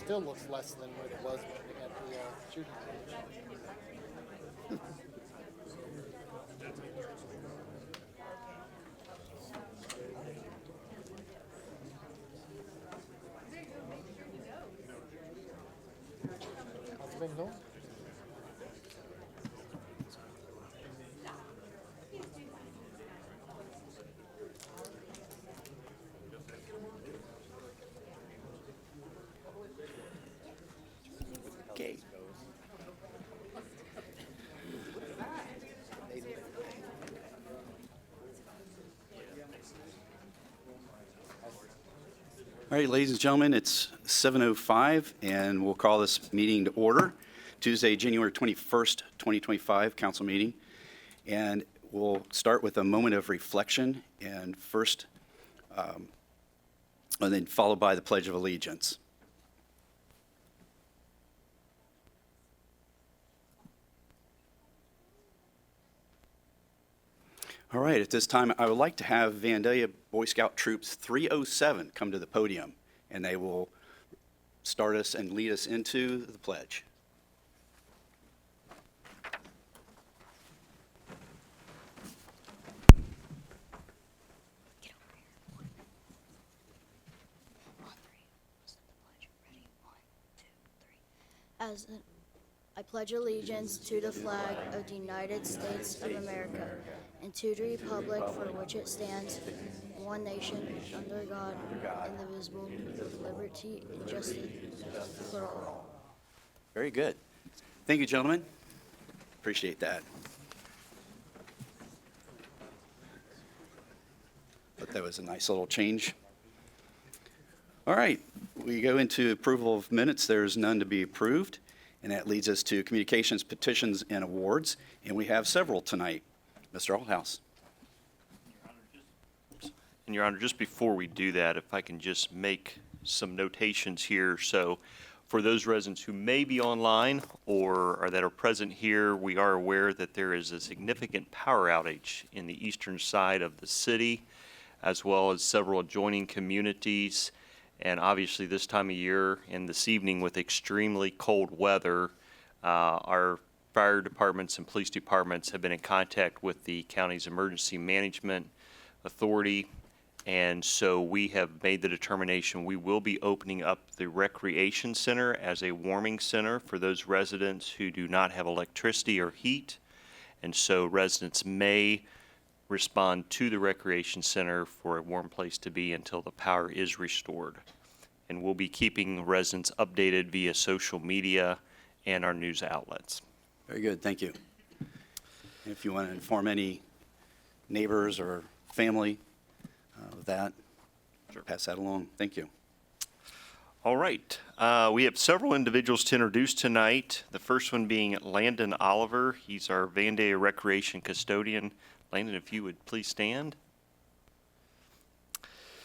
still looks less than what it was when we had the shooting range. How's it been going? Okay. All right, ladies and gentlemen, it's 7:05, and we'll call this meeting to order. Tuesday, January 21st, 2025, council meeting. And we'll start with a moment of reflection, and first, and then followed by the Pledge of Allegiance. All right, at this time, I would like to have Vandalia Boy Scout Troops 307 come to the podium, and they will start us and lead us into the pledge. Get over here. 1, 3. Listen to the pledge. Ready? 1, 2, 3. I pledge allegiance to the flag of the United States of America and to the republic for which it stands, one nation, under God, indivisible, with liberty and justice for all. Very good. Thank you, gentlemen. Appreciate that. But that was a nice little change. All right, we go into approval of minutes. There's none to be approved. And that leads us to communications, petitions, and awards. And we have several tonight. Mr. Althouse. And Your Honor, just before we do that, if I can just make some notations here. So for those residents who may be online or that are present here, we are aware that there is a significant power outage in the eastern side of the city, as well as several adjoining communities. And obviously this time of year and this evening with extremely cold weather, our fire departments and police departments have been in contact with the county's emergency management authority. And so we have made the determination we will be opening up the recreation center as a warming center for those residents who do not have electricity or heat. And so residents may respond to the recreation center for a warm place to be until the power is restored. And we'll be keeping residents updated via social media and our news outlets. Very good, thank you. If you want to inform any neighbors or family of that, sure, pass that along. Thank you. All right. We have several individuals to introduce tonight. The first one being Landon Oliver. He's our Vandalia Recreation Custodian. Landon, if you would please stand.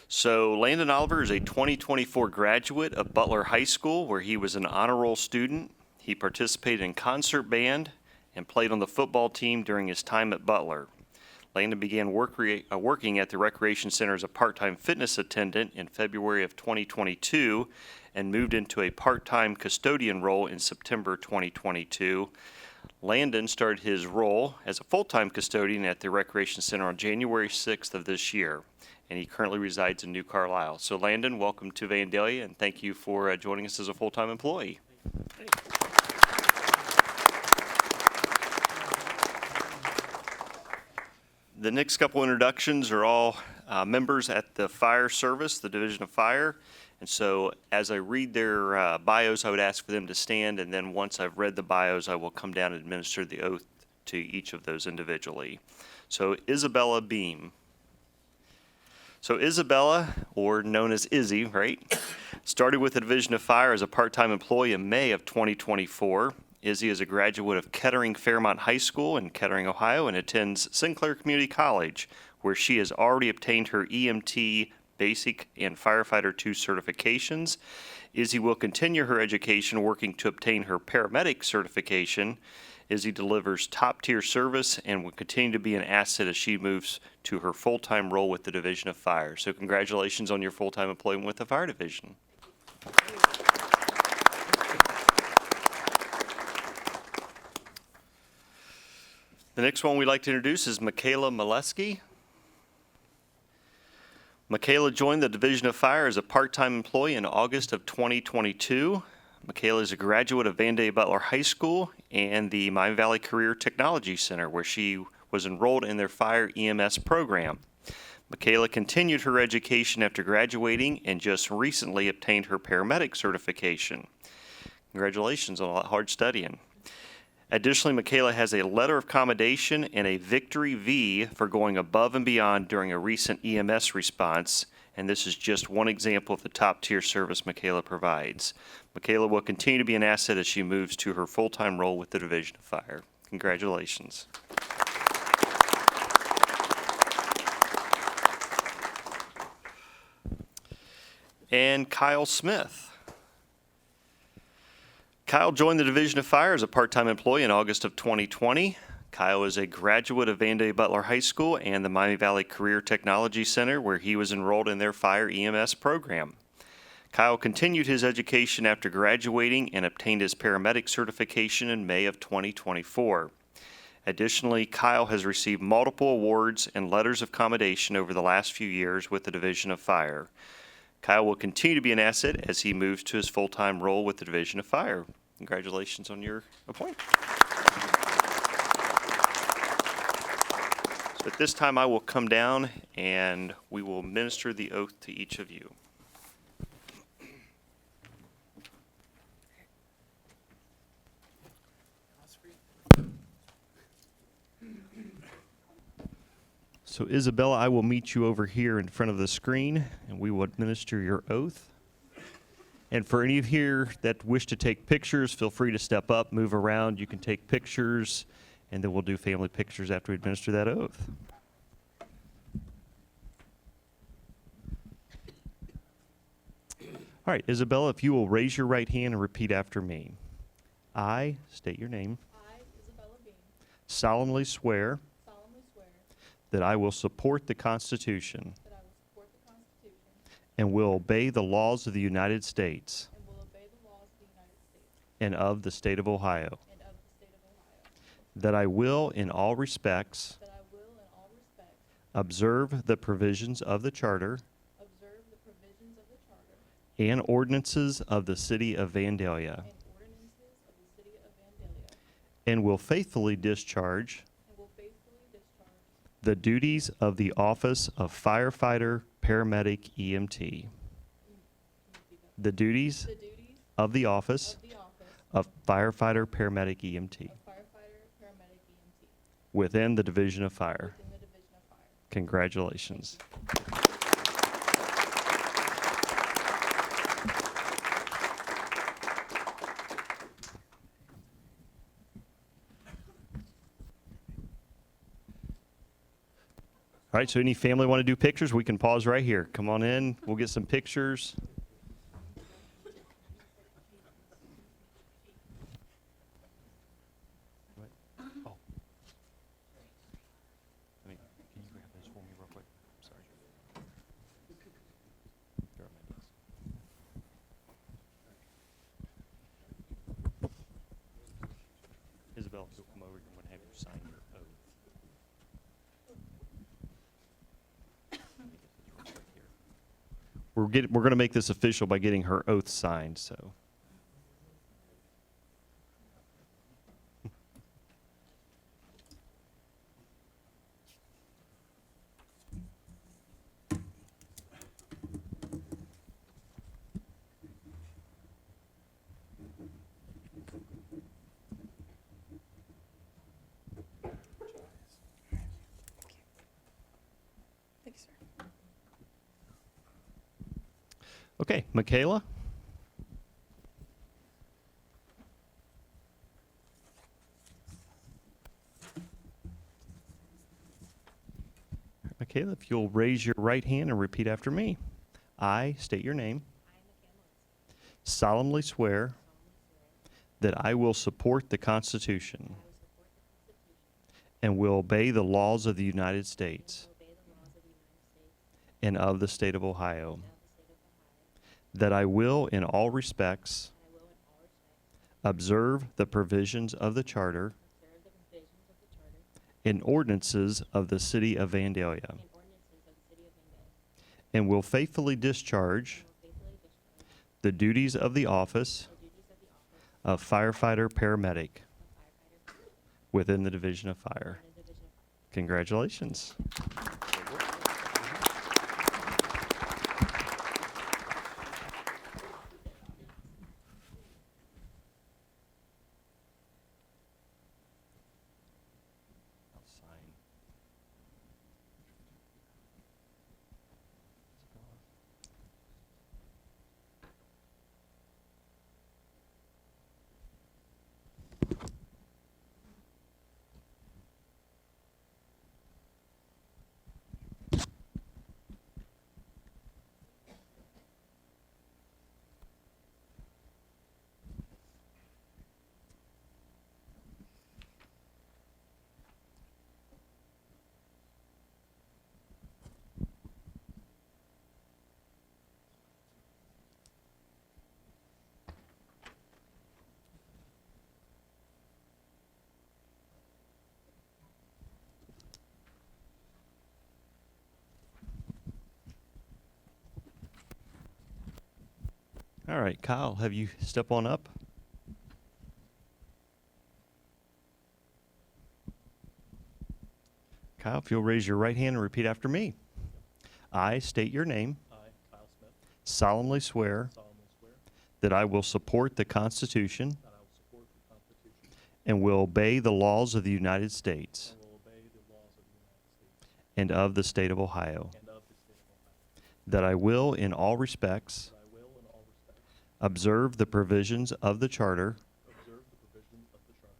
So Landon Oliver is a 2024 graduate of Butler High School, where he was an honor roll student. He participated in concert band and played on the football team during his time at Butler. Landon began working at the Recreation Center as a part-time fitness attendant in February of 2022 and moved into a part-time custodian role in September 2022. Landon started his role as a full-time custodian at the Recreation Center on January 6th of this year, and he currently resides in New Carlisle. So Landon, welcome to Vandalia, and thank you for joining us as a full-time employee. The next couple introductions are all members at the fire service, the Division of Fire. And so as I read their bios, I would ask for them to stand, and then once I've read the bios, I will come down and administer the oath to each of those individually. So Isabella Beam. So Isabella, or known as Izzy, right, started with the Division of Fire as a part-time employee in May of 2024. Izzy is a graduate of Kettering Fairmont High School in Kettering, Ohio, and attends Sinclair Community College, where she has already obtained her EMT Basic and Firefighter 2 certifications. Izzy will continue her education working to obtain her paramedic certification. Izzy delivers top-tier service and will continue to be an asset as she moves to her full-time role with the Division of Fire. So congratulations on your full-time employment with the Fire Division. The next one we'd like to introduce is Michaela Molesky. Michaela joined the Division of Fire as a part-time employee in August of 2022. Michaela is a graduate of Vandalia Butler High School and the Miami Valley Career Technology Center, where she was enrolled in their fire EMS program. Michaela continued her education after graduating and just recently obtained her paramedic certification. Congratulations on all that hard studying. Additionally, Michaela has a letter of commendation and a Victory V for going above and beyond during a recent EMS response, and this is just one example of the top-tier service Michaela provides. Michaela will continue to be an asset as she moves to her full-time role with the Division of Fire. Congratulations. And Kyle Smith. Kyle joined the Division of Fire as a part-time employee in August of 2020. Kyle is a graduate of Vandalia Butler High School and the Miami Valley Career Technology Center, where he was enrolled in their fire EMS program. Kyle continued his education after graduating and obtained his paramedic certification in May of 2024. Additionally, Kyle has received multiple awards and letters of commendation over the last few years with the Division of Fire. Kyle will continue to be an asset as he moves to his full-time role with the Division of Fire. Congratulations on your appointment. So at this time, I will come down and we will administer the oath to each of you. So Isabella, I will meet you over here in front of the screen and we will administer your oath. And for any of you here that wish to take pictures, feel free to step up, move around. You can take pictures, and then we'll do family pictures after we administer that oath. All right, Isabella, if you will raise your right hand and repeat after me. I state your name. I, Isabella Beam, Solemnly swear solemnly swear that I will support the Constitution that I will support the Constitution and will obey the laws of the United States and will obey the laws of the United States and of the state of Ohio. and of the state of Ohio, That I will, in all respects, that I will in all respects observe the provisions of the Charter observe the provisions of the Charter and ordinances of the City of Vandalia, and ordinances of the City of Vandalia, and will faithfully discharge and will faithfully discharge the duties of the office of Firefighter, Paramedic, EMT. The duties the duties of the office of the office of Firefighter, Paramedic, EMT of firefighter, paramedic, EMT within the Division of Fire. within the Division of Fire. Congratulations. All right, so any family want to do pictures, we can pause right here. Come on in, we'll get some pictures. Oh. Can you grab those for me real quick? Sorry. They're on my desk. Isabel, if you'll come over, I'm going to have you sign your oath. We're going to make this official by getting her oath signed, so. Thanks, sir. Okay, Michaela? Michaela, if you'll raise your right hand and repeat after me. I state your name. Solemnly swear that I will support the Constitution and will obey the laws of the United States and of the state of Ohio. That I will, in all respects, observe the provisions of the Charter and ordinances of the City of Vandalia, and will faithfully discharge the duties of the office of firefighter paramedic within the Division of Fire. Congratulations. All right, Kyle, have you step on up? Kyle, if you'll raise your right hand and repeat after me. I state your name, I, Kyle Smith, solemnly swear solemnly swear that I will support the Constitution that I will support the Constitution and will obey the laws of the United States and will obey the laws of the United States and of the state of Ohio, and of the state of Ohio, that I will, in all respects, that I will in all respects observe the provisions of the Charter observe the provisions of the Charter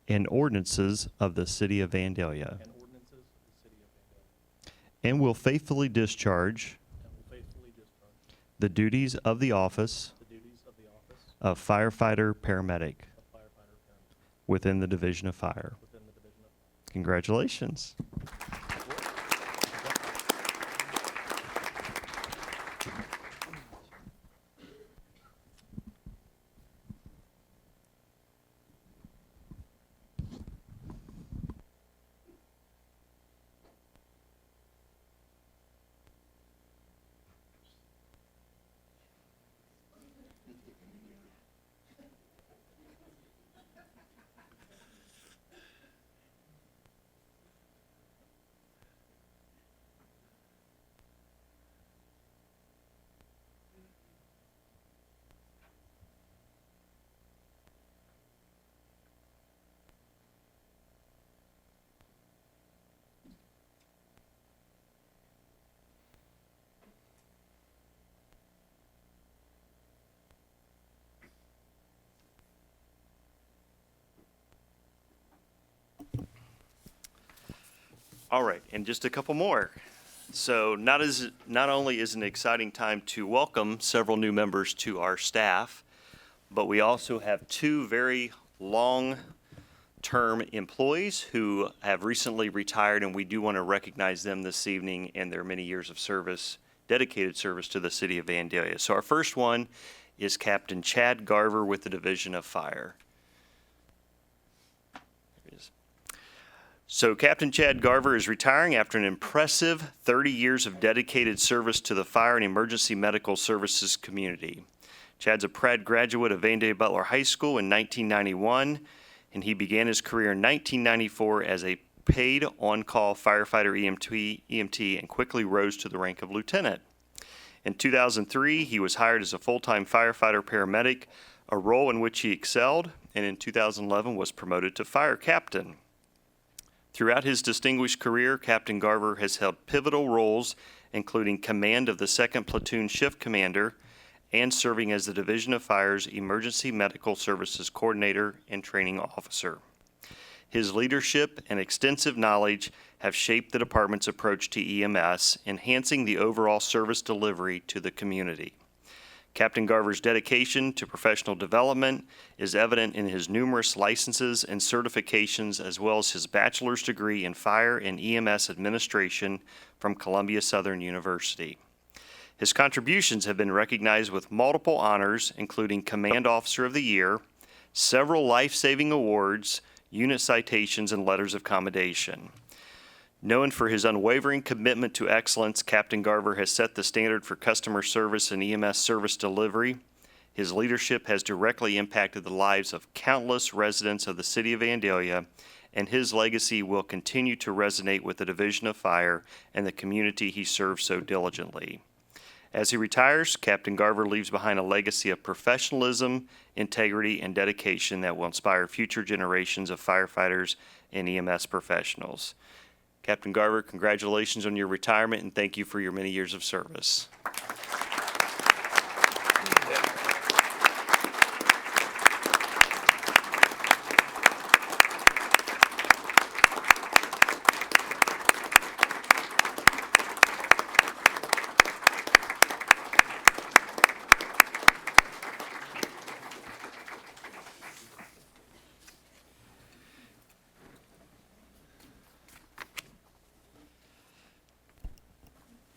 and ordinances of the City of Vandalia, and ordinances of the City of Vandalia, and will faithfully discharge and will faithfully discharge the duties of the office the duties of the office of firefighter paramedic of firefighter paramedic within the Division of Fire. within the Division of Fire. Congratulations. All right, and just a couple more. So not only is it an exciting time to welcome several new members to our staff, but we also have two very long-term employees who have recently retired, and we do want to recognize them this evening and their many years of service, dedicated service to the City of Vandalia. So our first one is Captain Chad Garver with the Division of Fire. So Captain Chad Garver is retiring after an impressive 30 years of dedicated service to the fire and emergency medical services community. Chad's a proud graduate of Vandalia Butler High School in 1991, and he began his career in 1994 as a paid on-call firefighter EMT and quickly rose to the rank of lieutenant. In 2003, he was hired as a full-time firefighter paramedic, a role in which he excelled, and in 2011 was promoted to fire captain. Throughout his distinguished career, Captain Garver has held pivotal roles, including command of the 2nd Platoon Shift Commander and serving as the Division of Fire's Emergency Medical Services Coordinator and Training Officer. His leadership and extensive knowledge have shaped the department's approach to EMS, enhancing the overall service delivery to the community. Captain Garver's dedication to professional development is evident in his numerous licenses and certifications, as well as his bachelor's degree in fire and EMS administration from Columbia Southern University. His contributions have been recognized with multiple honors, including Command Officer of the Year, several life-saving awards, unit citations, and letters of commendation. Known for his unwavering commitment to excellence, Captain Garver has set the standard for customer service and EMS service delivery. His leadership has directly impacted the lives of countless residents of the City of Vandalia, and his legacy will continue to resonate with the Division of Fire and the community he serves so diligently. As he retires, Captain Garver leaves behind a legacy of professionalism, integrity, and dedication that will inspire future generations of firefighters and EMS professionals. Captain Garver, congratulations on your retirement, and thank you for your many years of service.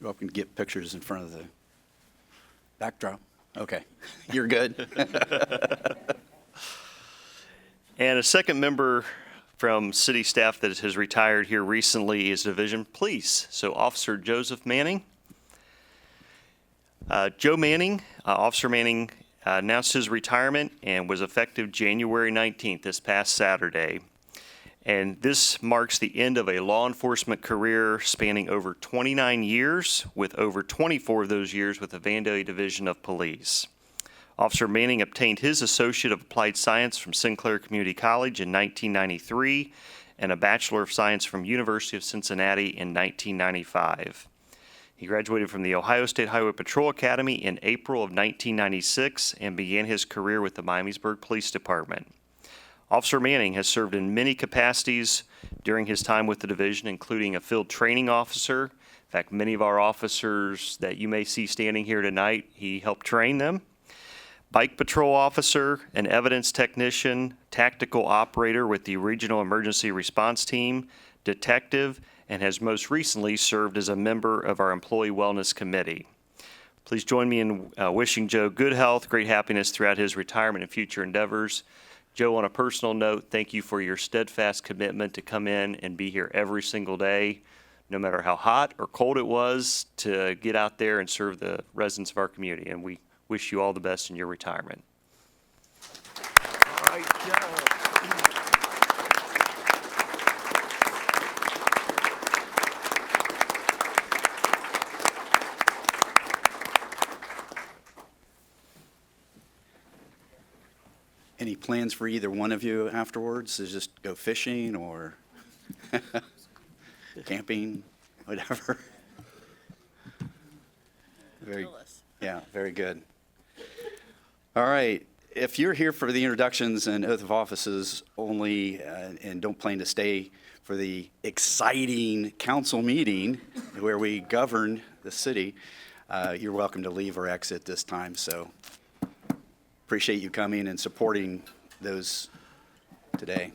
You're welcome to get pictures in front of the backdrop. Okay, you're good. And a second member from city staff that has retired here recently is Division Police. So Officer Joseph Manning. Officer Manning announced his retirement and was effective January 19th, this past Saturday. And this marks the end of a law enforcement career spanning over 29 years, with over 24 of those years with the Vandalia Division of Police. Officer Manning obtained his Associate of Applied Science from Sinclair Community College in 1993 and a Bachelor of Science from University of Cincinnati in 1995. He graduated from the Ohio State Highway Patrol Academy in April of 1996 and began his career with the Miamisburg Police Department. Officer Manning has served in many capacities during his time with the division, including a field training officer. In fact, many of our officers that you may see standing here tonight, he helped train them. Bike patrol officer, an evidence technician, tactical operator with the Regional Emergency Response Team, detective, and has most recently served as a member of our Employee Wellness Committee. Please join me in wishing Joe good health, great happiness throughout his retirement and future endeavors. Joe, on a personal note, thank you for your steadfast commitment to come in and be here every single day, no matter how hot or cold it was, to get out there and serve the residents of our community. And we wish you all the best in your retirement. All right, Joe. Any plans for either one of you afterwards? To just go fishing or camping, whatever? Yeah, very good. All right. If you're here for the introductions and oath of offices only and don't plan to stay for the exciting council meeting where we govern the city, you're welcome to leave or exit this time. So appreciate you coming and supporting those today.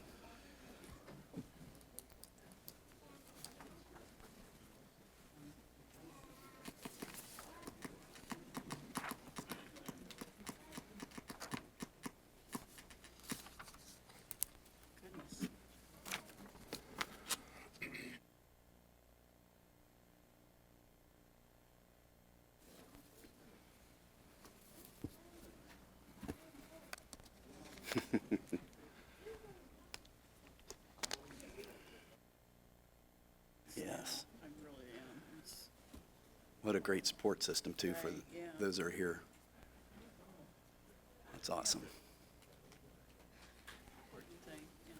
Yes. I really am. It's What a great support system, too, for Right, yeah. those that are here. That's awesome. an important thing, yeah.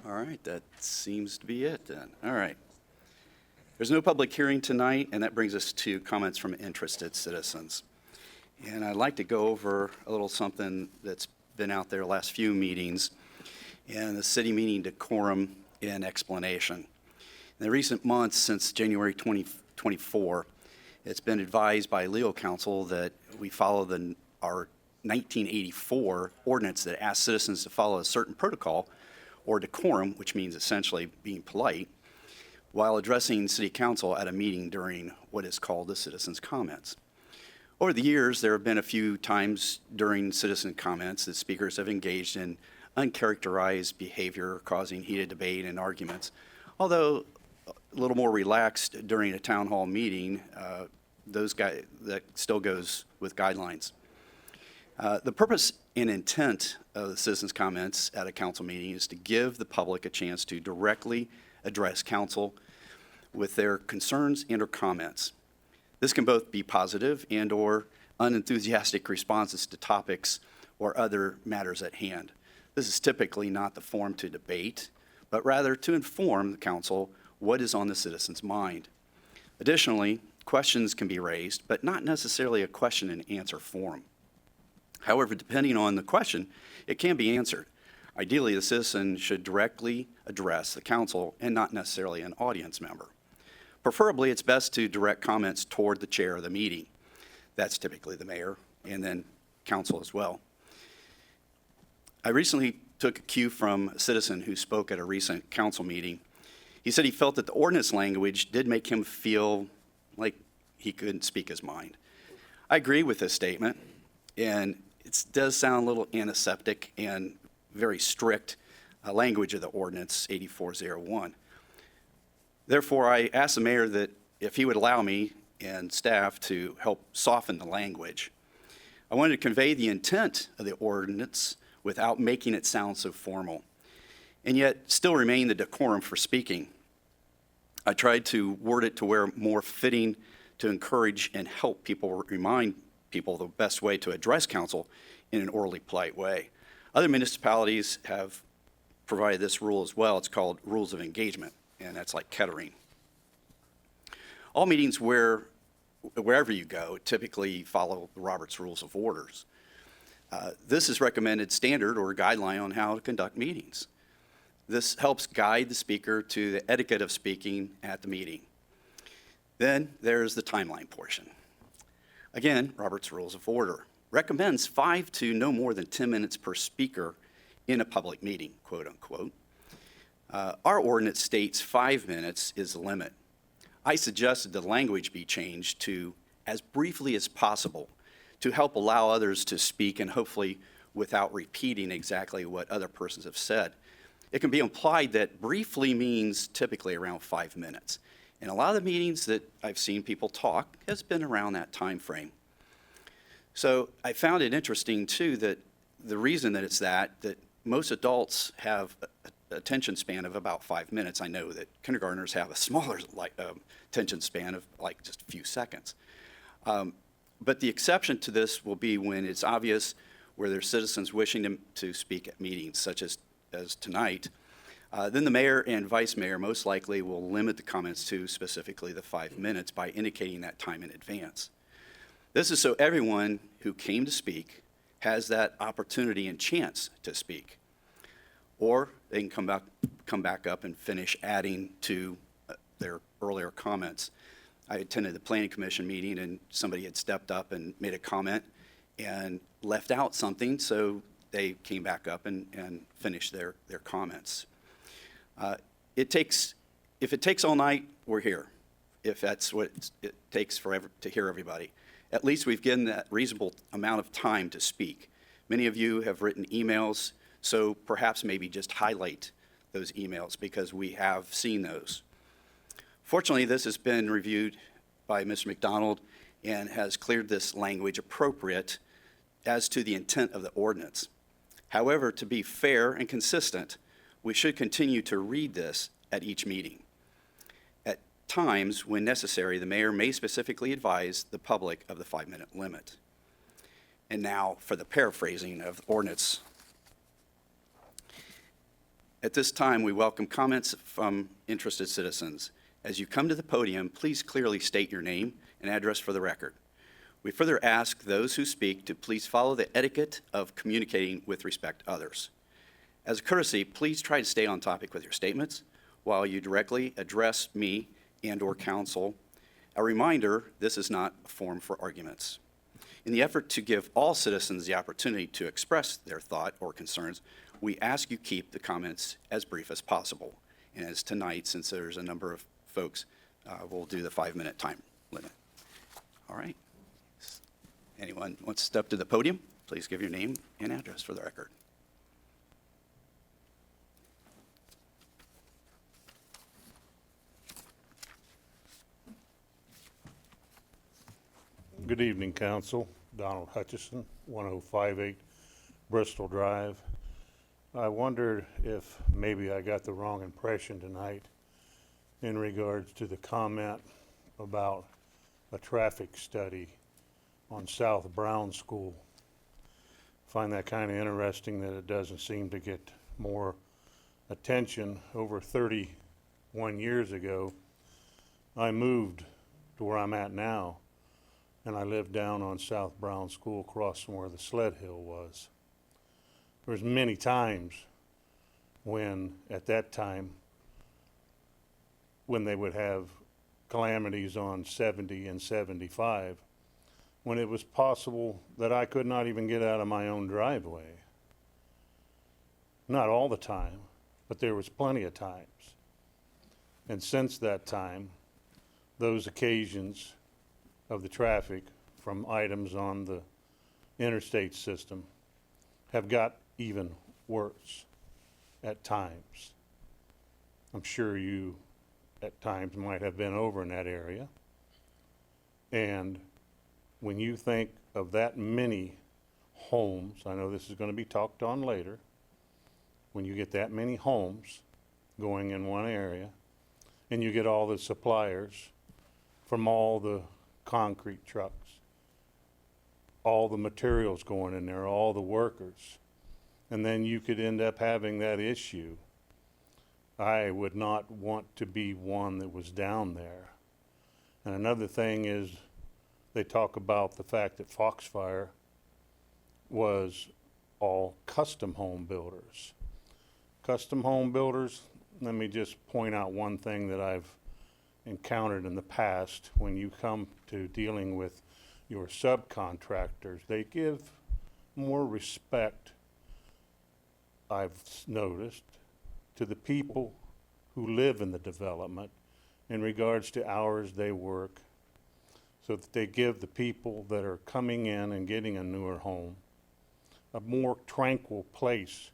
All right, that seems to be it then. All right. There's no public hearing tonight, and that brings us to comments from interested citizens. And I'd like to go over a little something that's been out there last few meetings, and the city meeting decorum and explanation. In the recent months since January 2024, it's been advised by legal counsel that we follow our 1984 ordinance that asks citizens to follow a certain protocol or decorum, which means essentially being polite, while addressing city council at a meeting during what is called the citizens' comments. Over the years, there have been a few times during citizen comments that speakers have engaged in uncharacterized behavior, causing heated debate and arguments. Although a little more relaxed during a town hall meeting, that still goes with guidelines. The purpose and intent of the citizens' comments at a council meeting is to give the public a chance to directly address council with their concerns and/or comments. This can both be positive and/or unenthusiastic responses to topics or other matters at hand. This is typically not the forum to debate, but rather to inform the council what is on the citizen's mind. Additionally, questions can be raised, but not necessarily a question and answer forum. However, depending on the question, it can be answered. Ideally, the citizen should directly address the council and not necessarily an audience member. Preferably, it's best to direct comments toward the chair of the meeting. That's typically the mayor, and then council as well. I recently took a cue from a citizen who spoke at a recent council meeting. He said he felt that the ordinance language did make him feel like he couldn't speak his mind. I agree with this statement, and it does sound a little antiseptic and very strict language of the ordinance 8401. Therefore, I asked the mayor that if he would allow me and staff to help soften the language. I wanted to convey the intent of the ordinance without making it sound so formal, and yet still remain the decorum for speaking. I tried to word it to where more fitting to encourage and help people, remind people the best way to address council in an orderly, polite way. Other municipalities have provided this rule as well. It's called rules of engagement, and that's like Kettering. All meetings wherever you go typically follow the Robert's Rules of Orders. This is recommended standard or guideline on how to conduct meetings. This helps guide the speaker to the etiquette of speaking at the meeting. Then there's the timeline portion. Again, Robert's Rules of Order recommends 5 to no more than 10 minutes per speaker in a public meeting, quote unquote. Our ordinance states 5 minutes is the limit. I suggested the language be changed to as briefly as possible to help allow others to speak and hopefully without repeating exactly what other persons have said. It can be implied that briefly means typically around 5 minutes. And a lot of the meetings that I've seen people talk has been around that time frame. So I found it interesting too that the reason that it's that most adults have a attention span of about 5 minutes. I know that kindergartners have a smaller attention span of like just a few seconds. But the exception to this will be when it's obvious where there's citizens wishing to speak at meetings, such as tonight. Then the mayor and vice mayor most likely will limit the comments to specifically the 5 minutes by indicating that time in advance. This is so everyone who came to speak has that opportunity and chance to speak. Or they can come back up and finish adding to their earlier comments. I attended the planning commission meeting and somebody had stepped up and made a comment and left out something, so they came back up and finished their comments. If it takes all night, we're here. If that's what it takes forever to hear everybody. At least we've given that reasonable amount of time to speak. Many of you have written emails, so perhaps maybe just highlight those emails because we have seen those. Fortunately, this has been reviewed by Mr. McDonald and has cleared this language appropriate as to the intent of the ordinance. However, to be fair and consistent, we should continue to read this at each meeting. At times, when necessary, the mayor may specifically advise the public of the 5-minute limit. And now for the paraphrasing of the ordinance. At this time, we welcome comments from interested citizens. As you come to the podium, please clearly state your name and address for the record. We further ask those who speak to please follow the etiquette of communicating with respect to others. As a courtesy, please try to stay on topic with your statements while you directly address me and/or counsel. A reminder, this is not a forum for arguments. In the effort to give all citizens the opportunity to express their thought or concerns, we ask you keep the comments as brief as possible. And as tonight, since there's a number of folks, we'll do the 5-minute time limit. All right. Anyone wants to step to the podium, please give your name and address for the record. Good evening, Council. Donald Hutchison, 1058 Bristol Drive. I wondered if maybe I got the wrong impression tonight in regards to the comment about a traffic study on South Brown School. Find that kind of interesting that it doesn't seem to get more attention. Over 31 years ago, I moved to where I'm at now, and I lived down on South Brown School across from where the sled hill was. There was many times when, at that time, when they would have calamities on 70 and 75, when it was possible that I could not even get out of my own driveway. Not all the time, but there was plenty of times. And since that time, those occasions of the traffic from items on the interstate system have got even worse at times. I'm sure you at times might have been over in that area. And when you think of that many homes, I know this is going to be talked on later, when you get that many homes going in one area, and you get all the suppliers from all the concrete trucks, all the materials going in there, all the workers, and then you could end up having that issue. I would not want to be one that was down there. And another thing is, they talk about the fact that Foxfire was all custom home builders. Custom home builders, let me just point out one thing that I've encountered in the past. When you come to dealing with your subcontractors, they give more respect, I've noticed, to the people who live in the development in regards to hours they work, so that they give the people that are coming in and getting a newer home a more tranquil place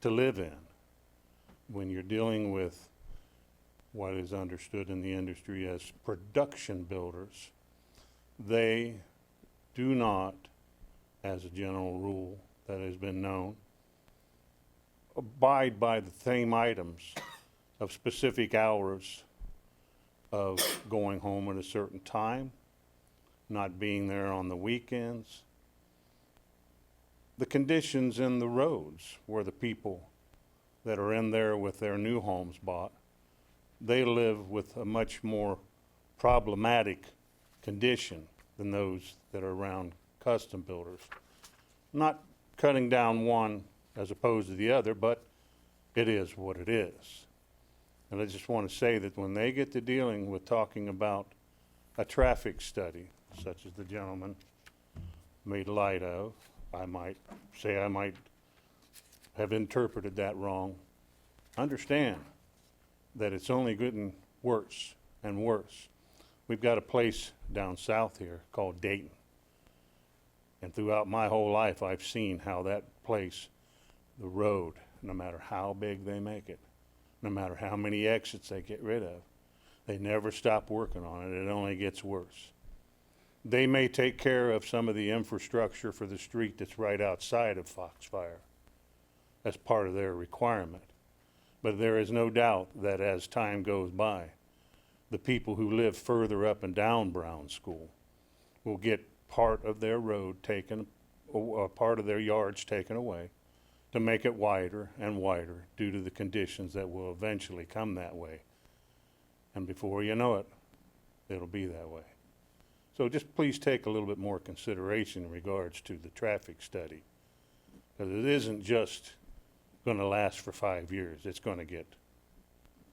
to live in. When you're dealing with what is understood in the industry as production builders, they do not, as a general rule that has been known, abide by the same items of specific hours of going home at a certain time, not being there on the weekends. The conditions in the roads where the people that are in there with their new homes bought, they live with a much more problematic condition than those that are around custom builders. Not cutting down one as opposed to the other, but it is what it is. And I just want to say that when they get to dealing with talking about a traffic study, such as the gentleman made light of, I might say I might have interpreted that wrong. Understand that it's only getting worse and worse. We've got a place down south here called Dayton. And throughout my whole life, I've seen how that place, the road, no matter how big they make it, no matter how many exits they get rid of, they never stop working on it. It only gets worse. They may take care of some of the infrastructure for the street that's right outside of Foxfire as part of their requirement. But there is no doubt that as time goes by, the people who live further up and down Brown School will get part of their road taken, part of their yards taken away to make it wider and wider due to the conditions that will eventually come that way. And before you know it, it'll be that way. So just please take a little bit more consideration in regards to the traffic study. Because it isn't just gonna last for 5 years, it's gonna get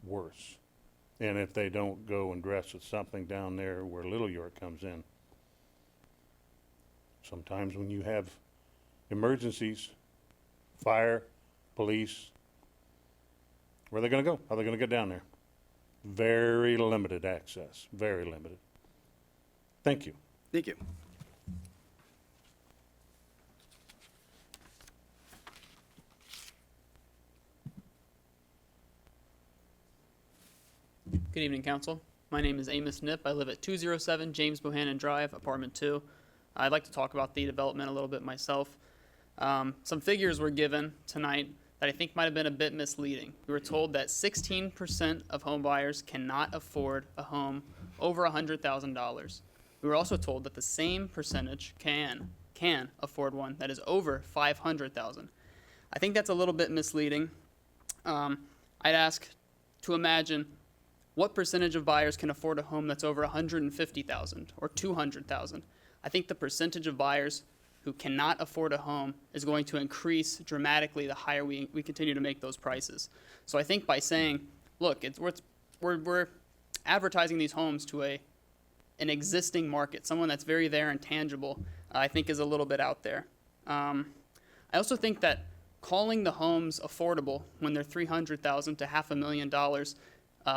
worse. And if they don't go and dress with something down there where Little York comes in, sometimes when you have emergencies, fire, police, where are they gonna go? How are they gonna get down there? Very limited access, very limited. Thank you. Thank you. Good evening, Council. My name is Amos Nip. I live at 207 James Bohannon Drive, Apartment 2. I'd like to talk about the development a little bit myself. Some figures were given tonight that I think might have been a bit misleading. We were told that 16% of home buyers cannot afford a home over $100,000. We were also told that the same percentage can afford one that is over $500,000. I think that's a little bit misleading. I'd ask to imagine what percentage of buyers can afford a home that's over $150,000 or $200,000. I think the percentage of buyers who cannot afford a home is going to increase dramatically the higher we continue to make those prices. So I think by saying, look, we're advertising these homes to an existing market, someone that's very there and tangible, I think is a little bit out there. I also think that calling the homes affordable when they're $300,000 to $500,000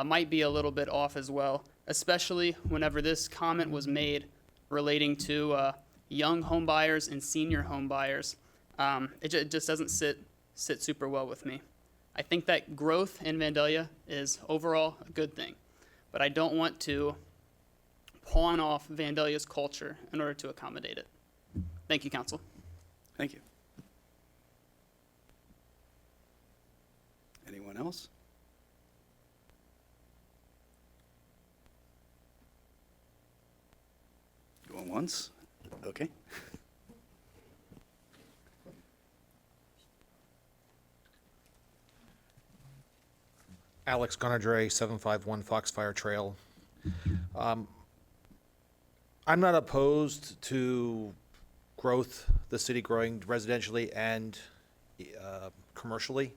might be a little bit off as well, especially whenever this comment was made relating to young home buyers and senior home buyers. It just doesn't sit super well with me. I think that growth in Vandalia is overall a good thing, but I don't want to pawn off Vandalia's culture in order to accommodate it. Thank you, Council. Thank you. Anyone else? Going once? Okay. Alex Gunardre, 751 Foxfire Trail. I'm not opposed to growth, the city growing residentially and commercially,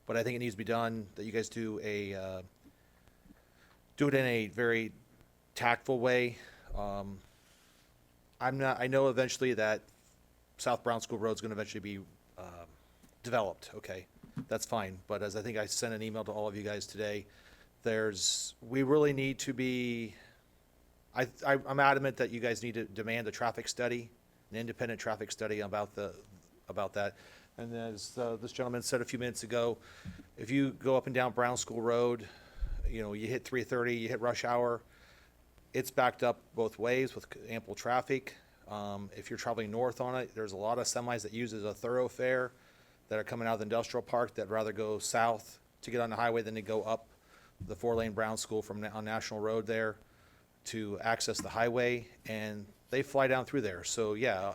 but I think it needs to be done, that you guys do it in a very tactful way. I know eventually that South Brown School Road is going to eventually be developed, okay? That's fine, but as I think I sent an email to all of you guys today, we really need to be, I'm adamant that you guys need to demand a traffic study, an independent traffic study about that. And as this gentleman said a few minutes ago, if you go up and down Brown School Road, you hit 3:30, you hit rush hour, it's backed up both ways with ample traffic. If you're traveling north on it, there's a lot of semis that use it as a thoroughfare that are coming out of the industrial park that rather go south to get on the highway than to go up the 4-lane Brown School on National Road there to access the highway, and they fly down through there. So yeah,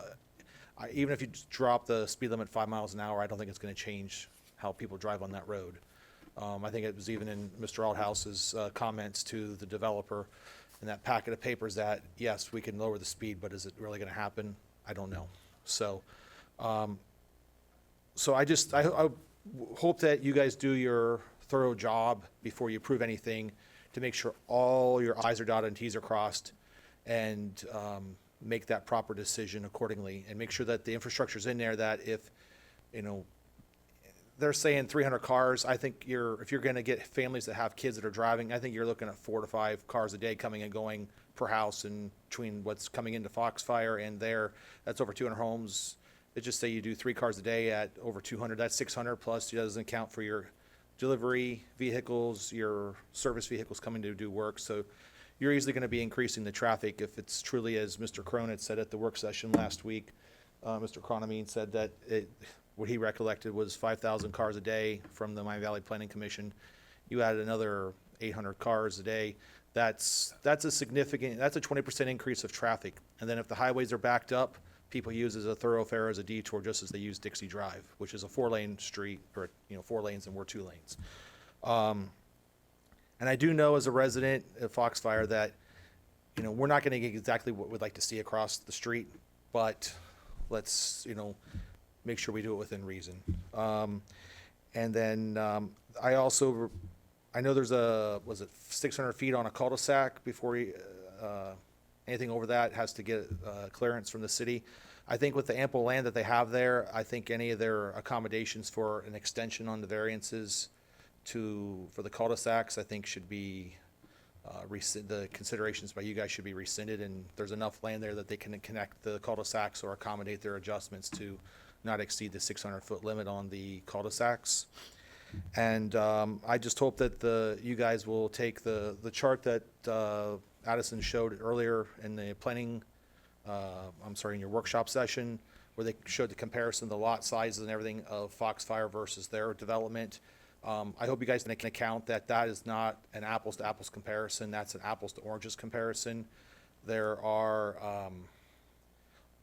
even if you drop the speed limit 5 miles an hour, I don't think it's going to change how people drive on that road. I think it was even in Mr. Althouse's comments to the developer in that packet of papers that, yes, we can lower the speed, but is it really going to happen? I don't know. So, I hope that you guys do your thorough job before you approve anything to make sure all your I's are dotted and T's are crossed, and make that proper decision accordingly, and make sure that the infrastructure's in there, that if, they're saying 300 cars, I think if you're going to get families that have kids that are driving, I think you're looking at 4 to 5 cars a day coming and going per house, and between what's coming into Foxfire and there, that's over 200 homes. Let's just say you do 3 cars a day at over 200, that's 600 plus. It doesn't account for your delivery vehicles, your service vehicles coming to do work. So you're easily going to be increasing the traffic if it's truly, as Mr. Cronin said at the work session last week. Mr. Cronin said that what he recollected was 5,000 cars a day from the Miami Valley Planning Commission. You added another 800 cars a day. That's a 20% increase of traffic. And then if the highways are backed up, people use as a thoroughfare, as a detour, just as they use Dixie Drive, which is a 4-lane street, or 4 lanes, and we're 2 lanes. And I do know as a resident of Foxfire that we're not gonna get exactly what we'd like to see across the street, but let's, make sure we do it within reason. And then, I know there's was it 600 feet on a cul-de-sac before anything over that has to get clearance from the city. I think with the ample land that they have there, I think any of their accommodations for an extension on the variances for the cul-de-sacs, I think should be, the considerations by you guys should be rescinded, and there's enough land there that they can connect the cul-de-sacs or accommodate their adjustments to not exceed the 600-foot limit on the cul-de-sacs. And I just hope that you guys will take the chart that Addison showed earlier in the in your workshop session, where they showed the comparison of the lot sizes and everything of Foxfire versus their development. I hope you guys can account that that is not an apples to apples comparison. That's an apples to oranges comparison. There are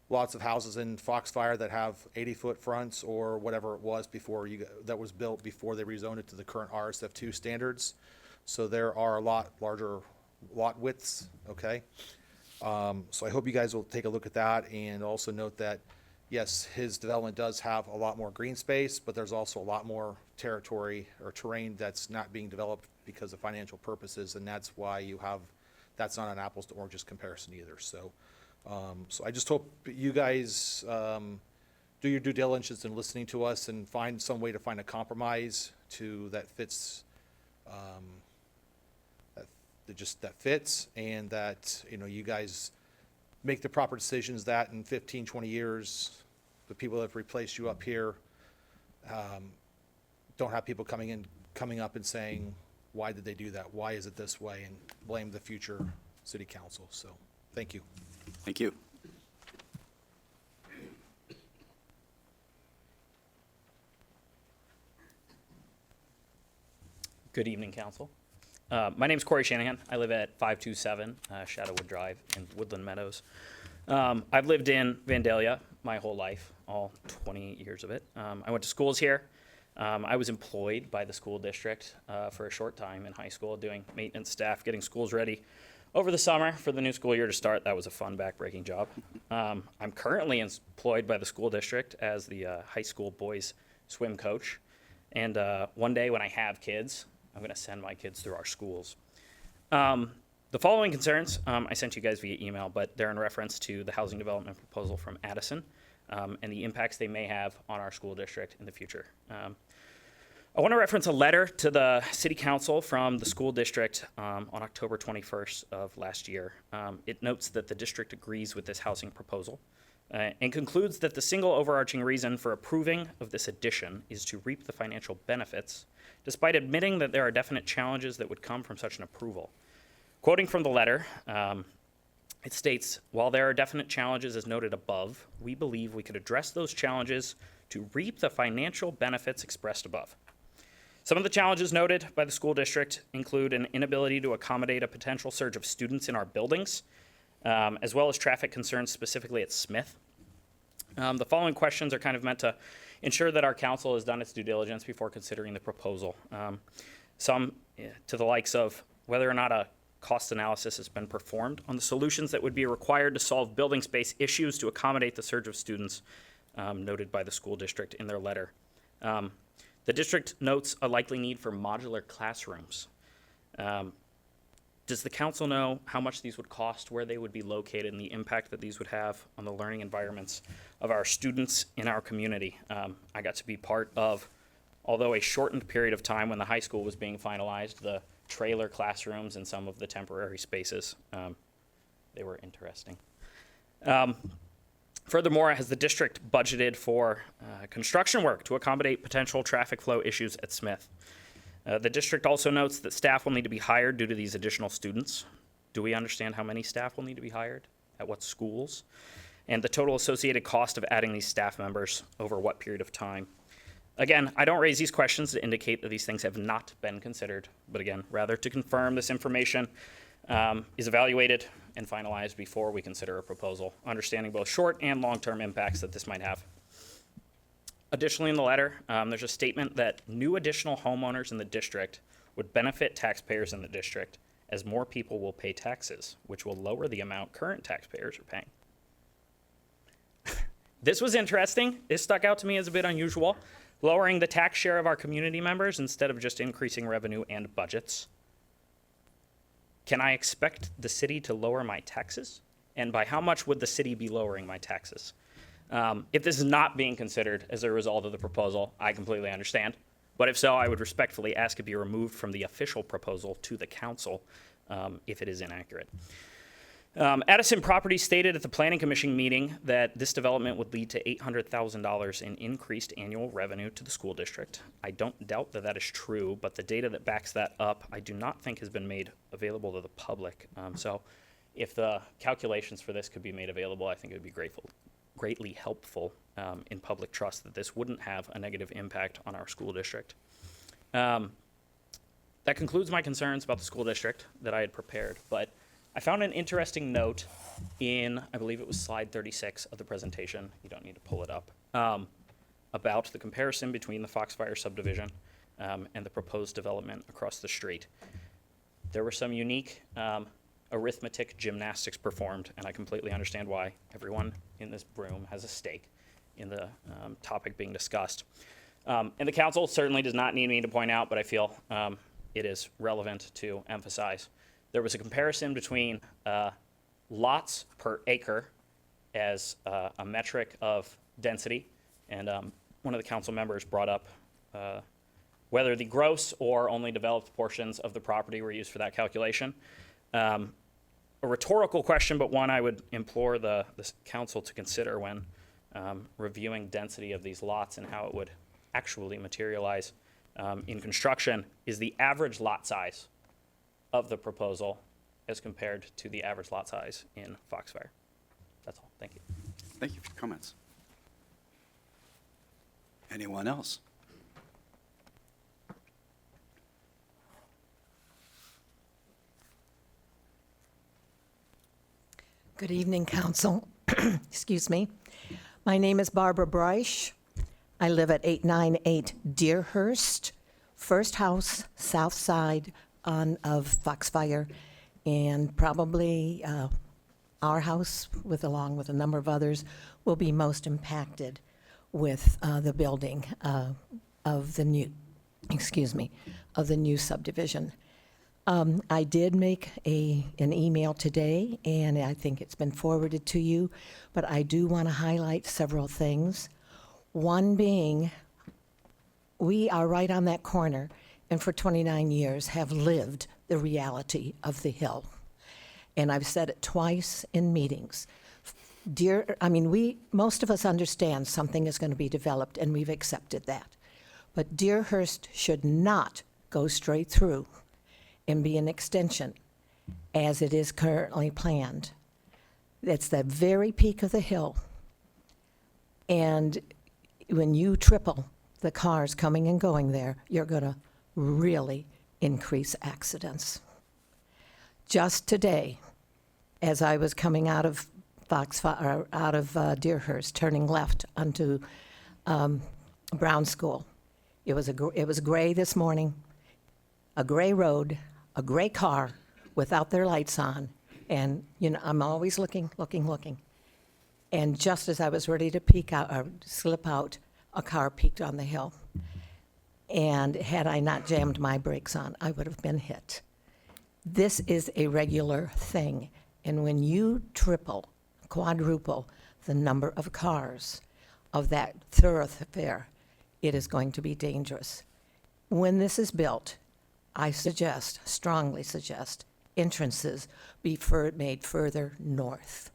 lots of houses in Foxfire that have 80-foot fronts or whatever it was before that was built before they rezoned it to the current RSF2 standards. So there are a lot larger lot widths, okay? So I hope you guys will take a look at that and also note that, yes, his development does have a lot more green space, but there's also a lot more territory or terrain that's not being developed because of financial purposes, and that's why that's not an apples to oranges comparison either. So, so I just hope you guys do your due diligence in listening to us and find some way to find a compromise that fits, that fits, and that, you guys make the proper decisions that in 15, 20 years, the people that have replaced you up here don't have people coming up and saying, why did they do that? Why is it this way? And blame the future city council. So, thank you. Thank you. Good evening, council. My name is Corey Shanahan. I live at 527 Shadowwood Drive in Woodland Meadows. I've lived in Vandalia my whole life, all 20 years of it. I went to schools here. I was employed by the school district for a short time in high school doing maintenance staff, getting schools ready over the summer for the new school year to start. That was a fun, backbreaking job. I'm currently employed by the school district as the high school boys swim coach. And one day when I have kids, I'm going to send my kids through our schools. The following concerns I sent you guys via email, but they're in reference to the housing development proposal from Addison and the impacts they may have on our school district in the future. I want to reference a letter to the city council from the school district on October 21st of last year. It notes that the district agrees with this housing proposal and concludes that the single overarching reason for approving of this addition is to reap the financial benefits, despite admitting that there are definite challenges that would come from such an approval. Quoting from the letter, it states, while there are definite challenges as noted above, we believe we could address those challenges to reap the financial benefits expressed above. Some of the challenges noted by the school district include an inability to accommodate a potential surge of students in our buildings, as well as traffic concerns specifically at Smith. The following questions are kind of meant to ensure that our council has done its due diligence before considering the proposal. Some to the likes of whether or not a cost analysis has been performed on the solutions that would be required to solve building space issues to accommodate the surge of students noted by the school district in their letter. The district notes a likely need for modular classrooms. Does the council know how much these would cost, where they would be located, and the impact that these would have on the learning environments of our students in our community? I got to be part of, although a shortened period of time when the high school was being finalized, the trailer classrooms and some of the temporary spaces. They were interesting. Furthermore, has the district budgeted for construction work to accommodate potential traffic flow issues at Smith? The district also notes that staff will need to be hired due to these additional students. Do we understand how many staff will need to be hired, at what schools, and the total associated cost of adding these staff members over what period of time? Again, I don't raise these questions to indicate that these things have not been considered, but again, rather to confirm this information is evaluated and finalized before we consider a proposal, understanding both short and long-term impacts that this might have. Additionally, in the letter, there's a statement that new additional homeowners in the district would benefit taxpayers in the district as more people will pay taxes, which will lower the amount current taxpayers are paying. This was interesting. It stuck out to me as a bit unusual. Lowering the tax share of our community members instead of just increasing revenue and budgets. Can I expect the city to lower my taxes? And by how much would the city be lowering my taxes? If this is not being considered as a result of the proposal, I completely understand. But if so, I would respectfully ask it be removed from the official proposal to the council if it is inaccurate. Addison Properties stated at the Planning Commission meeting that this development would lead to $800,000 in increased annual revenue to the school district. I don't doubt that that is true, but the data that backs that up, I do not think has been made available to the public. So if the calculations for this could be made available, I think it would be greatly helpful in public trust that this wouldn't have a negative impact on our school district. That concludes my concerns about the school district that I had prepared, but I found an interesting note in, I believe it was slide 36 of the presentation, you don't need to pull it up, about the comparison between the Foxfire subdivision and the proposed development across the street. There were some unique arithmetic gymnastics performed, and I completely understand why everyone in this room has a stake in the topic being discussed. And the council certainly does not need me to point out, but I feel it is relevant to emphasize. There was a comparison between lots per acre as a metric of density, and one of the council members brought up whether the gross or only developed portions of the property were used for that calculation. A rhetorical question, but one I would implore the council to consider when reviewing density of these lots and how it would actually materialize in construction is the average lot size of the proposal as compared to the average lot size in Foxfire. That's all. Thank you. Thank you for your comments. Anyone else? Good evening, Council. Excuse me. My name is Barbara Breisch. I live at 898 Deerhurst, first house, south side of Foxfire, and probably our house, along with a number of others, will be most impacted with the building of the new subdivision. I did make an email today, and I think it's been forwarded to you, but I do want to highlight several things. One being, we are right on that corner, and for 29 years have lived the reality of the hill. And I've said it twice in meetings. Most of us understand something is going to be developed, and we've accepted that. But Deerhurst should not go straight through and be an extension as it is currently planned. It's the very peak of the hill. And when you triple the cars coming and going there, you're going to really increase accidents. Just today, as I was coming out of Deerhurst, turning left onto Brown School, it was gray this morning, a gray road, a gray car without their lights on, and I'm always looking. And just as I was ready to peek out or slip out, a car peeked on the hill. And had I not jammed my brakes on, I would have been hit. This is a regular thing. And when you triple, quadruple the number of cars of that thoroughfare, it is going to be dangerous. When this is built, I strongly suggest, entrances be made further north.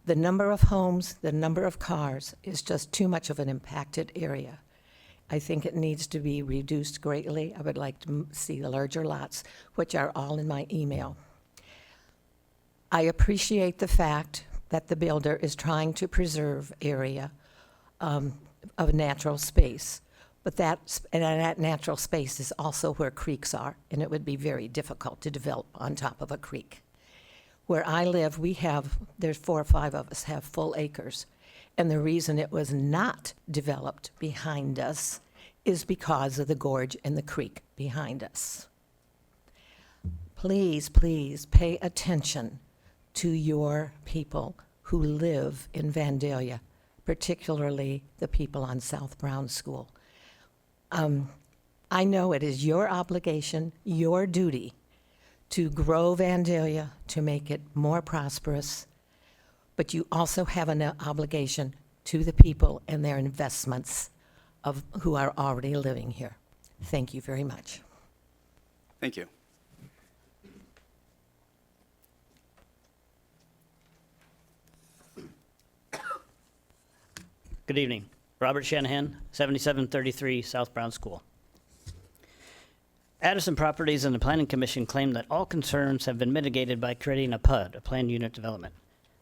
The number of homes, the number of cars is just too much of an impacted area. I think it needs to be reduced greatly. I would like to see the larger lots, which are all in my email. I appreciate the fact that the builder is trying to preserve area of natural space, but that natural space is also where creeks are, and it would be very difficult to develop on top of a creek. Where I live, there's 4 or 5 of us have full acres. And the reason it was not developed behind us is because of the gorge and the creek behind us. please, please pay attention to your people who live in Vandalia, particularly the people on South Brown School. I know it is your obligation, your duty, to grow Vandalia, to make it more prosperous, but you also have an obligation to the people and their investments of who are already living here. Thank you very much. Thank you. Good evening. Robert Shanahan, 7733 South Brown School. Addison Properties and the Planning Commission claim that all concerns have been mitigated by creating a PUD, a planned unit development,